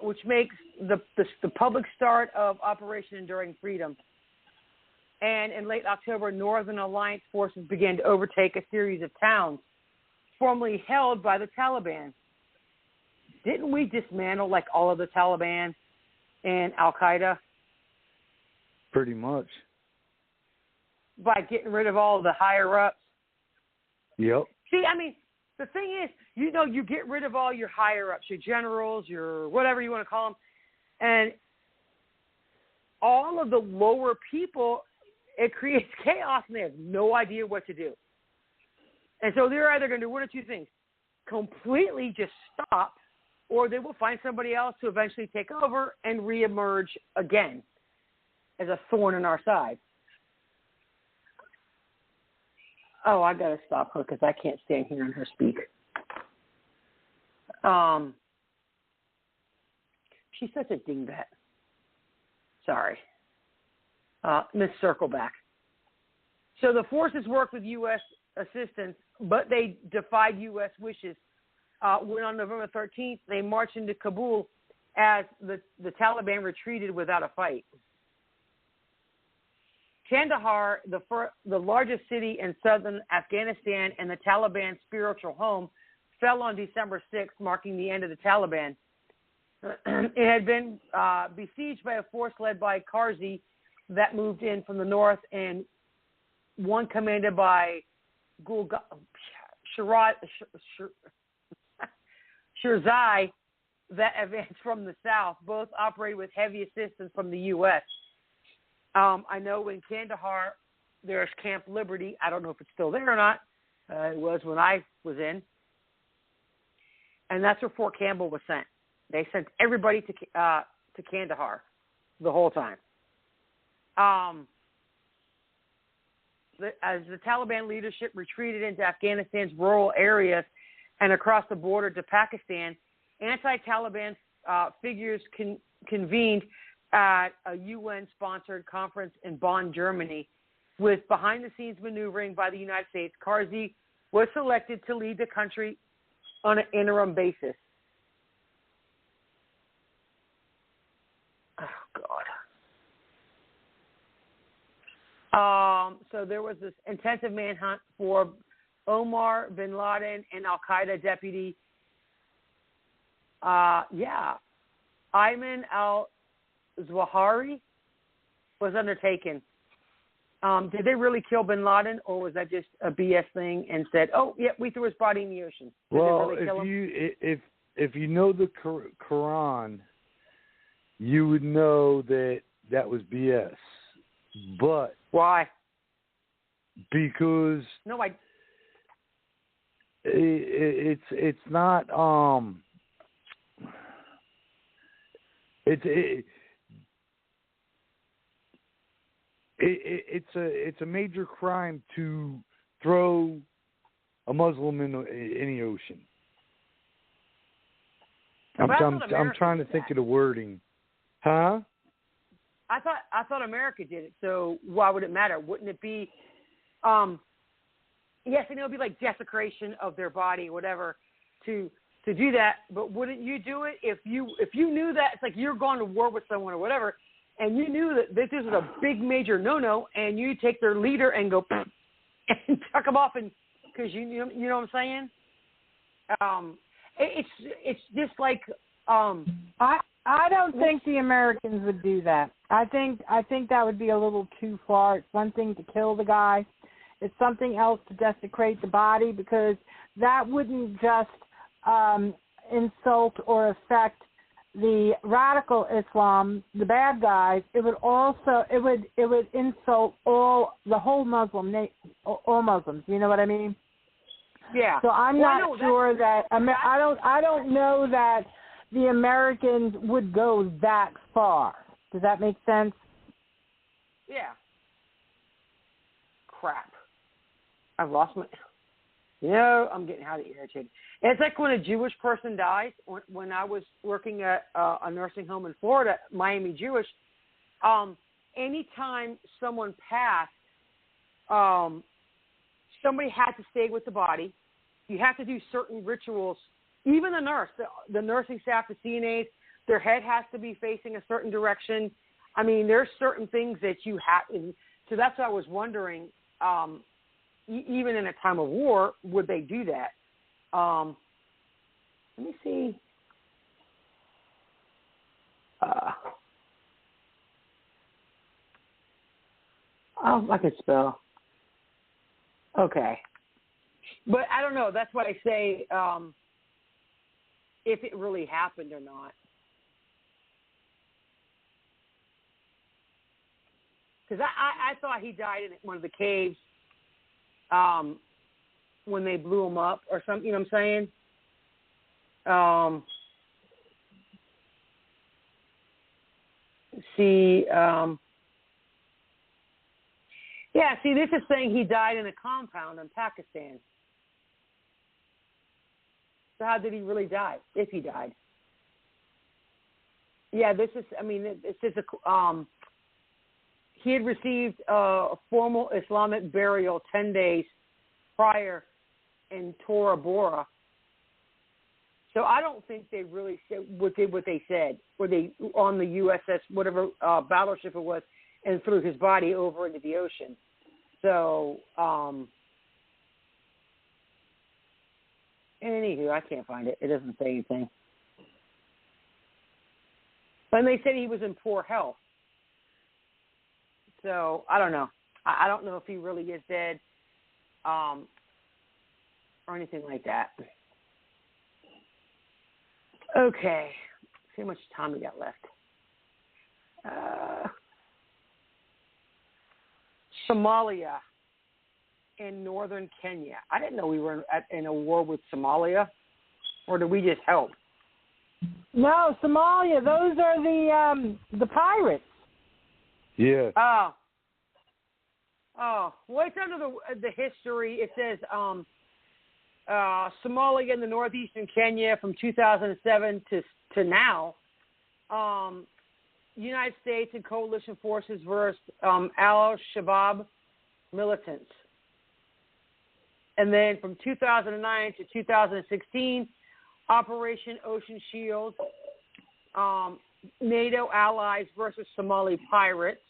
which makes the public start of Operation Enduring Freedom. And in late October, Northern Alliance forces began to overtake a series of towns formerly held by the Taliban. Didn't we dismantle like all of the Taliban and Al-Qaeda? Pretty much. By getting rid of all the higher-ups? Yep. See, I mean, the thing is, you get rid of all your higher-ups, your generals, your whatever you want to call them, and all of the lower people, it creates chaos, and they have no idea what to do. And so they're either going to do one or two things: completely just stop, or they will find somebody else to eventually take over and reemerge again as a thorn in our side. Oh, I got to stop her because I can't stand hearing her speak. She's such a dingbat. Sorry. Miss Circleback. So the forces worked with U.S. assistance, but they defied U.S. wishes. When on November 13th, they marched into Kabul as the Taliban retreated without a fight. Kandahar, the largest city in southern Afghanistan and the Taliban's spiritual home, fell on December 6th, marking the end of the Taliban. It had been besieged by a force led by Karzai that moved in from the north, and one commanded by Shirzai that advanced from the south. Both operated with heavy assistance from the U.S. I know in Kandahar there's Camp Liberty. I don't know if it's still there or not. It was when I was in. And that's where Fort Campbell was sent. They sent everybody to Kandahar the whole time. as the Taliban leadership retreated into Afghanistan's rural areas and across the border to Pakistan, anti-Taliban figures convened at a UN-sponsored conference in Bonn, Germany. With behind-the-scenes maneuvering by the United States, Karzai was selected to lead the country on an interim basis. Oh, God. So there was this intensive manhunt for Omar bin Laden and al-Qaeda deputy, Ayman al-Zawahiri was undertaken. Did they really kill bin Laden, or was that just a BS thing and said, "Oh, yeah, we threw his body in the ocean"? Well, if you know the Quran, you would know that was BS. But why? Because it's not it's a major crime to throw a Muslim in the ocean. I'm trying to think of the wording. Huh? I thought America did it. So why would it matter? Wouldn't it be? Yes, and it would be like desecration of their body, whatever, to do that. But wouldn't you do it if you knew that it's like you're going to war with someone or whatever, and you knew that this is a big major no-no, and you take their leader and go and tuck them off, and because you know what I'm saying? It's just like I don't think the Americans would do that. I think that would be a little too far. It's one thing to kill the guy. It's something else to desecrate the body, because that wouldn't just insult or affect the radical Islam, the bad guys. It would also it would insult the whole all Muslims. You know what I mean? Yeah. So I'm not sure that I don't know that the Americans would go that far. Does that make sense? Yeah. Crap. I've lost my... I'm getting highly irritated. It's like when a Jewish person dies. When I was working at a nursing home in Florida, Miami Jewish, anytime someone passed, somebody had to stay with the body. You have to do certain rituals. Even the nurse, the nursing staff, the CNAs, their head has to be facing a certain direction. I mean, there's certain things that you have. So that's what I was wondering. Even in a time of war, would they do that? Let me see. I can spell. Okay. But I don't know. That's why I say if it really happened or not. Because I thought he died in one of the caves when they blew him up or something. You know what I'm saying? See, this is saying he died in a compound in Pakistan. So how did he really die, if he died? Yeah, this is, he had received a formal Islamic burial 10 days prior in Tora Bora. So I don't think they really did what they said, where they, on the USS, whatever battleship it was, and threw his body over into the ocean. So, anywho, I can't find it. It doesn't say anything. And they said he was in poor health. So, I don't know. I don't know if he really is dead or anything like that. Okay. Let's see how much time we got left. Somalia and northern Kenya. I didn't know we were in a war with Somalia. Or did we just help? No, Somalia. Those are the pirates. Yeah. Oh. Oh, well, it's under the history. It says Somalia in the northeastern Kenya from 2007 to now. United States and coalition forces versus al-Shabaab militants. And then from 2009 to 2016, Operation Ocean Shield, NATO allies versus Somali pirates.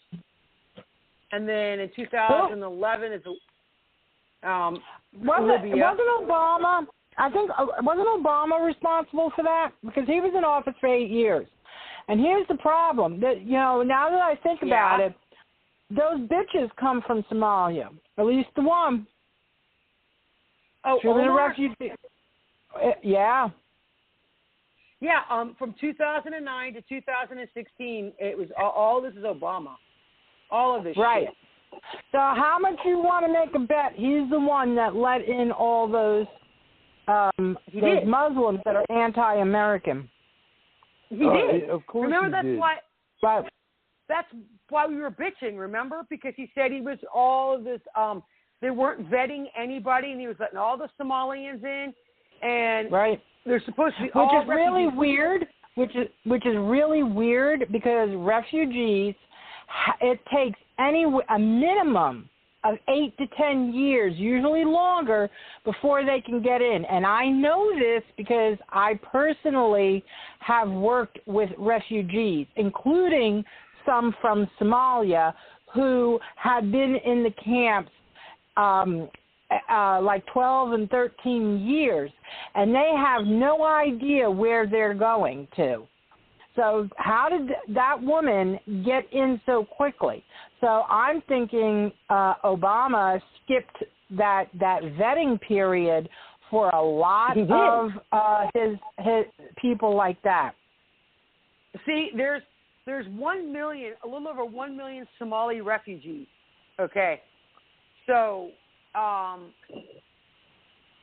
And then in 2011 is Libya. Wasn't Obama? I think wasn't Obama responsible for that, because he was in office for 8 years. And here's the problem: that now that I think about it, those bitches come from Somalia. At least the one. Oh, she was a refugee. Yeah. Yeah. From 2009 to 2016, it was all this is Obama. All of this right. shit. So how much you want to make a bet he's the one that let in all those Muslims that are anti-American? He did. Of course. Remember, that's did. why. Right. That's why we were bitching. Remember, because he said he was all of this. They weren't vetting anybody, and he was letting all the Somalians in, and right. They're supposed to be which all is really weird. Which is really weird, because refugees, it takes a minimum of 8 to 10 years, usually longer, before they can get in. And I know this because I personally have worked with refugees, including some from Somalia, who had been in the camps like 12 and 13 years, and they have no idea where they're going to. So how did that woman get in so quickly? So I'm thinking Obama skipped that vetting period for a lot of his people like that. See, there's 1 million, a little over 1 million Somali refugees. Okay, so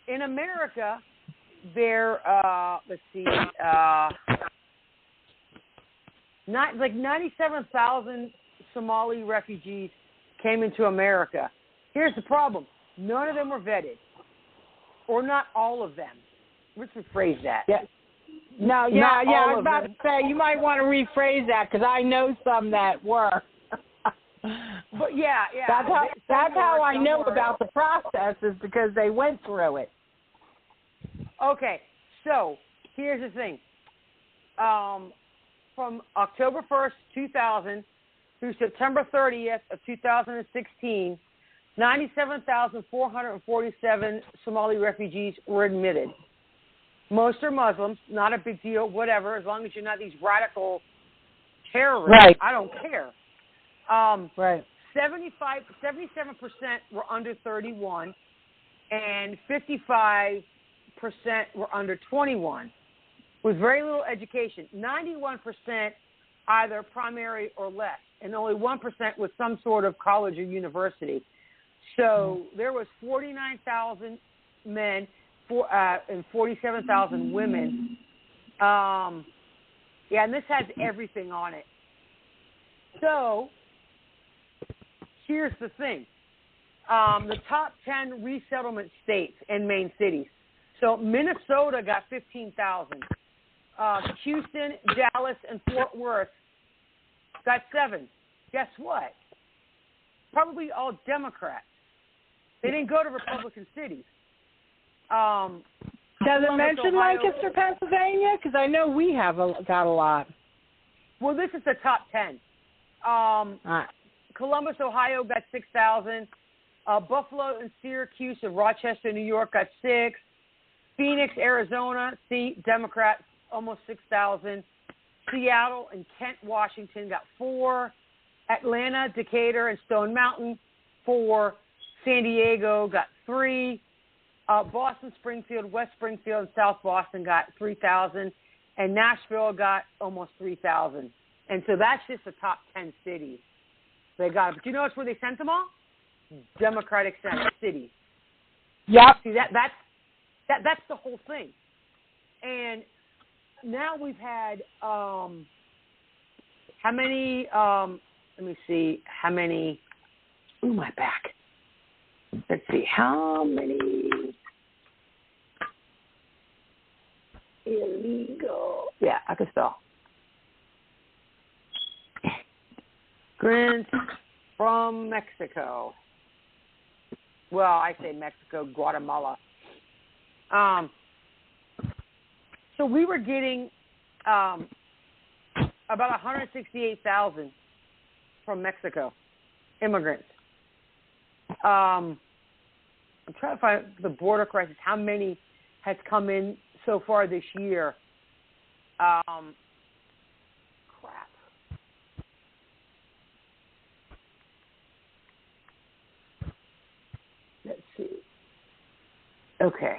in America, there let's see. Not like 97,000 Somali refugees came into America. Here's the problem: none of them were vetted, or not all of them. Let's rephrase that. Yeah. No, I was about to say you might want to rephrase that, because I know some that were. But yeah. That's how I know about the process, is because they went through it. Okay, so here's the thing. From October 1st, 2000 through September 30th of 2016, 97,447 Somali refugees were admitted. Most are Muslims, not a big deal, whatever, as long as you're not these radical terrorists. Right. I don't care. Right. 77% were under 31, and 55% were under 21. With very little education. 91% either primary or less, and only 1% with some sort of college or university. So there was 49,000 men and 47,000 women. And this has everything on it. So here's the thing. The top 10 resettlement states and main cities. So Minnesota got 15,000. Houston, Dallas, and Fort Worth got 7. Guess what? Probably all Democrats. They didn't go to Republican cities. Does it mention Ohio, Lancaster, Pennsylvania? Because I know we have got a lot. Well, this is the top 10. Columbus, Ohio got 6,000. Buffalo and Syracuse and Rochester, New York got 6. Phoenix, Arizona, Democrats, almost 6,000. Seattle and Kent, Washington got 4. Atlanta, Decatur, and Stone Mountain, 4. San Diego got 3. Boston, Springfield, West Springfield, and South Boston got 3,000. And Nashville got almost 3,000. And so that's just the top 10 cities they got. But you know where they sent them all? Democratic Senate cities. Yep. See, that's the whole thing. And now we've had how many? Let me see how many. Ooh, my back. Let's see, how many illegal? Yeah, I can spell. Immigrants from Mexico. Well, I say Mexico, Guatemala. So we were getting about 168,000 from Mexico, immigrants. I'm trying to find the border crisis, how many has come in so far this year. Crap. Let's see. Okay.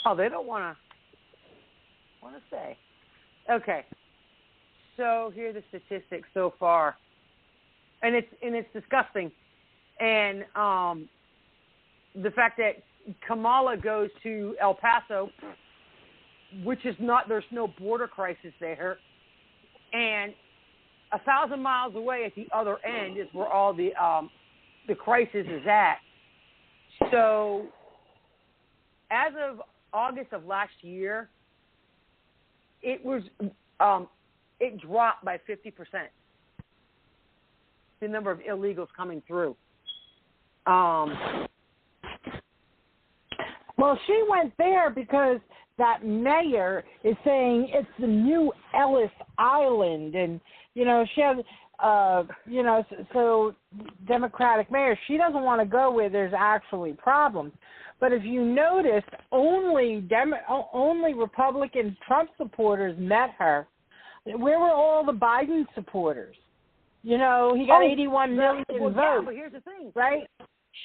Oh, they don't want to say. Okay. So here are the statistics so far, and it's disgusting. And the fact that Kamala goes to El Paso, which is not, there's no border crisis there, and 1,000 miles away at the other end is where all the crisis is at. So as of August of last year, it was it dropped by 50%. The number of illegals coming through. Well, she went there because that mayor is saying it's the new Ellis Island, and she has, so Democratic mayor, she doesn't want to go where there's actually problems. But if you noticed, only Republican Trump supporters met her. Where were all the Biden supporters? He got 81 million votes. Yeah, but here's the thing, right?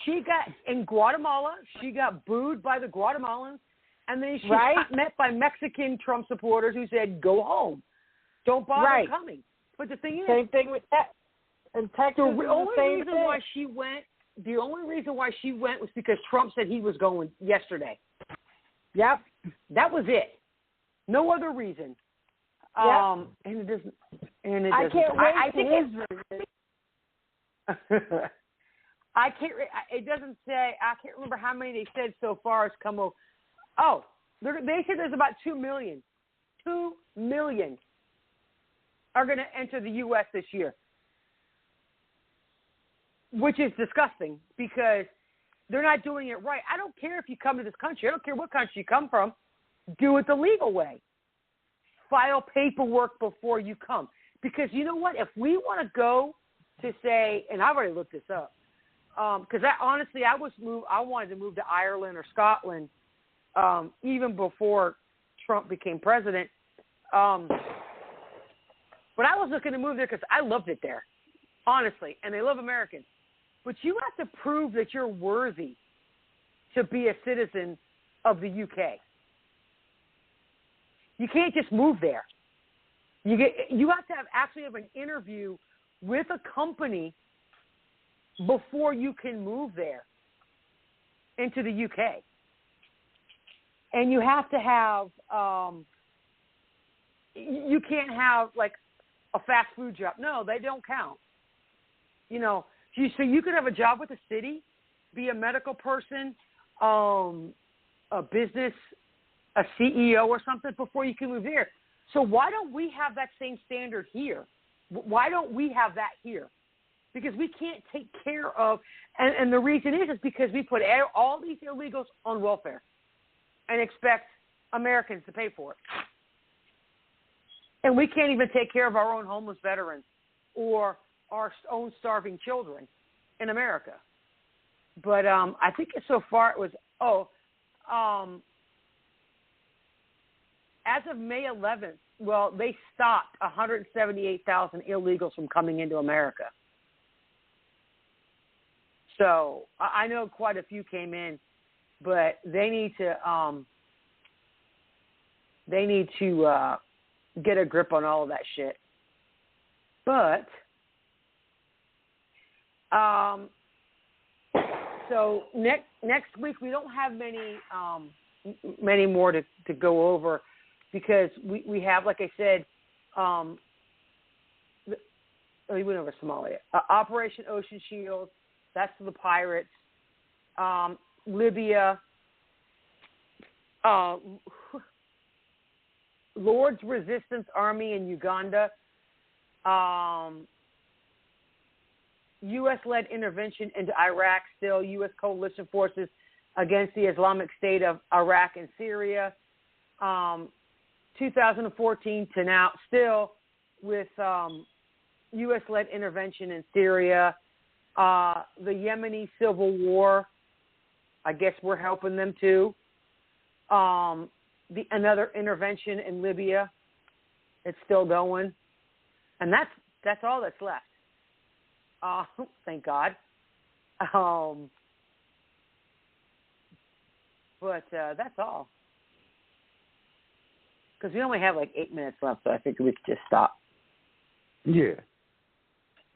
She got in Guatemala. She got booed by the Guatemalans, and then she got met by Mexican Trump supporters who said, "Go home, don't bother coming." But the thing is, same thing with that. And Texas, the only reason why she went was because Trump said he was going yesterday. Yep, that was it. No other reason. Yep. And it doesn't. I can't wait. I think I can't. It doesn't say. I can't remember how many they said so far has come over. Oh, they said there's about 2 million. 2 million are going to enter the U.S. this year, which is disgusting because they're not doing it right. I don't care if you come to this country. I don't care what country you come from. Do it the legal way. File paperwork before you come. Because you know what? If we want to go to say, and I've already looked this up, because I wanted to move to Ireland or Scotland even before Trump became president. But I was looking to move there because I loved it there, honestly, and they love Americans. But you have to prove that you're worthy to be a citizen of the UK. You can't just move there. You have to actually have an interview with a company before you can move there into the UK. And you have to have, you can't have like a fast food job. No, they don't count. So you could have a job with the city, be a medical person, a business, a CEO or something before you can move there. So why don't we have that same standard here? Why don't we have that here? Because we can't take care of, and the reason is because we put all these illegals on welfare and expect Americans to pay for it. And we can't even take care of our own homeless veterans or our own starving children in America. But I think so far it was, as of May 11th, they stopped 178,000 illegals from coming into America. So I know quite a few came in, but they need to get a grip on all of that shit. But so next week we don't have many more to go over because we have, like I said, we went over Somalia. Operation Ocean Shield, that's the pirates. Libya, Lord's Resistance Army in Uganda, U.S.-led intervention into Iraq, still U.S. coalition forces against the Islamic State of Iraq and Syria, 2014 to now, still with U.S.-led intervention in Syria, the Yemeni civil war. I guess we're helping them too. Another intervention in Libya. It's still going, and that's all that's left. Thank God. But that's all. Because we only have like 8 minutes left, so I think we could just stop. Yeah.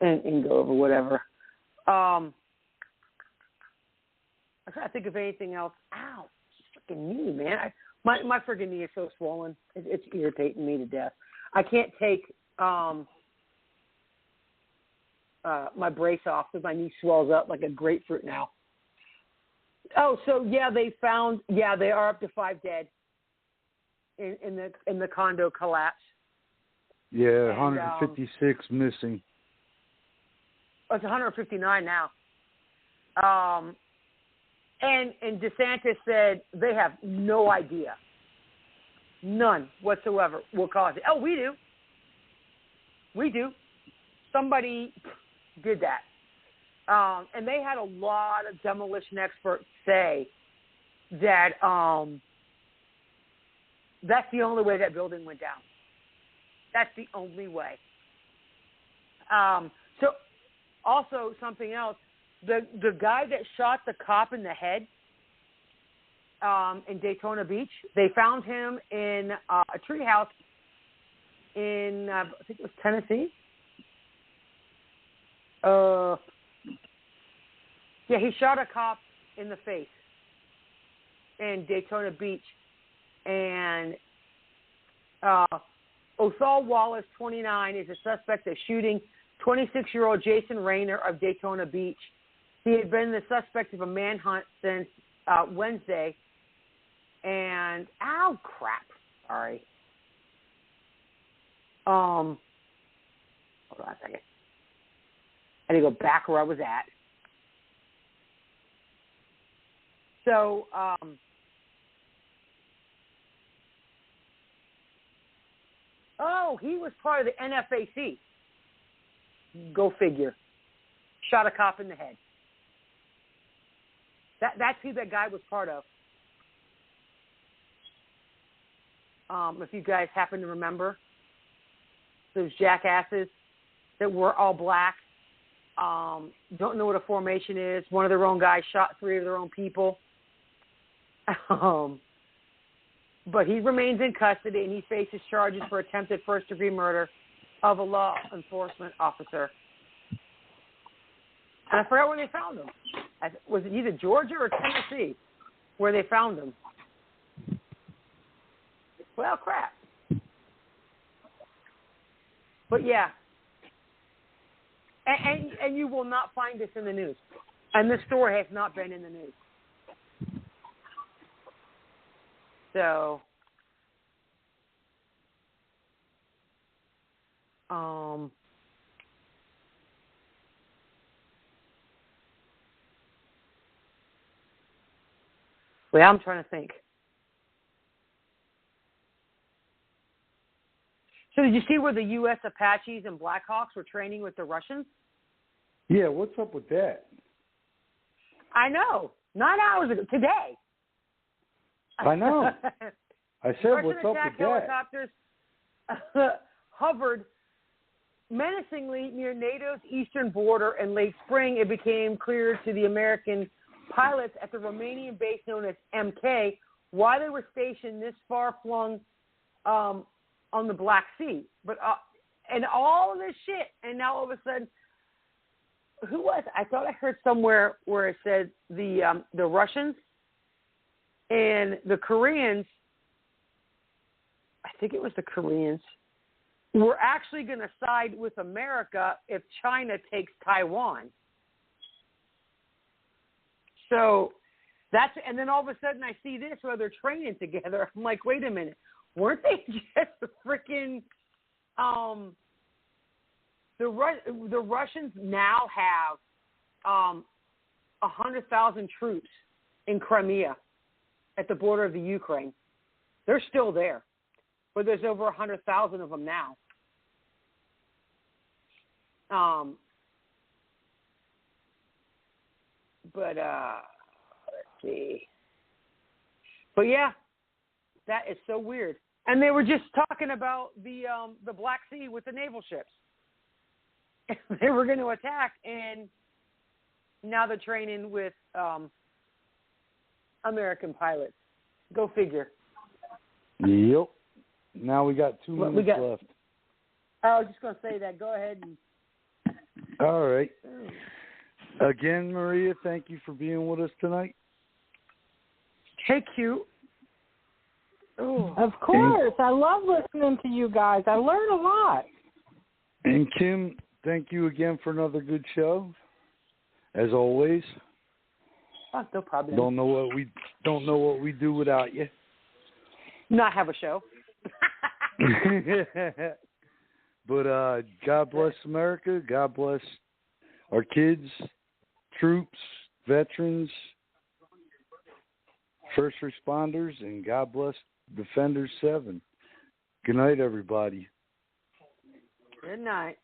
And go over whatever. I'm trying to think of anything else. Ow, freaking knee, man. My freaking knee is so swollen. It's irritating me to death. I can't take my brace off because my knee swells up like a grapefruit now. Oh, so yeah, they are up to 5 dead in the condo collapse. Yeah, and, 156 missing. It's 159 now. And DeSantis said they have no idea, none whatsoever, what caused it. Oh, we do. Somebody did that. And they had a lot of demolition experts say that that's the only way that building went down. That's the only way. So also something else, the guy that shot the cop in the head in Daytona Beach, they found him in a treehouse in, I think it was Tennessee. Yeah, he shot a cop in the face in Daytona Beach. And Othal Wallace, 29, is a suspect of shooting 26-year-old Jason Rayner of Daytona Beach. He had been the suspect of a manhunt since Wednesday. And, ow, crap. Sorry. Hold on a second. I had to go back where I was at. So, he was part of the NFAC. Go figure. Shot a cop in the head. That's who that guy was part of. If you guys happen to remember, those jackasses that were all black, don't know what a formation is. One of their own guys shot 3 of their own people. But he remains in custody, and he faces charges for attempted first-degree murder of a law enforcement officer. And I forgot where they found him. Was it either Georgia or Tennessee where they found him? Well, crap. But, yeah. And you will not find this in the news. And this story has not been in the news. So, well, I'm trying to think. So did you see where the U.S. Apaches and Blackhawks were training with the Russians? Yeah, what's up with that? I know. 9 hours ago. Today. I know. I said, Russian what's up with that? helicopters hovered menacingly near NATO's eastern border, and late spring it became clear to the American pilots at the Romanian base known as MK why they were stationed this far-flung on the Black Sea. But and all of this shit, and now all of a sudden, who was it? I thought I heard somewhere where it said the Russians and the Koreans, I think it was the Koreans, were actually going to side with America if China takes Taiwan. So and then all of a sudden I see this where they're training together. I'm like, wait a minute, weren't they just freaking? The Russians now have 100,000 troops in Crimea at the border of the Ukraine. They're still there, but there's over 100,000 of them now. But let's see. But yeah, that is so weird. And they were just talking about the Black Sea with the naval ships. They were going to attack, and now they're training with American pilots. Go figure. Yep. Now we got 2 minutes left. I was just going to say that. Go ahead. All right. Again, Maria, thank you for being with us tonight. Hey, Q. Ooh. Of course. I love listening to you guys. I learn a lot. And Kim, thank you again for another good show. As always. Oh, no problem. Don't know what we do without you. Not have a show. But God bless America. God bless our kids, troops, veterans, first responders, and God bless Defenders 7. Good night, everybody. Good night.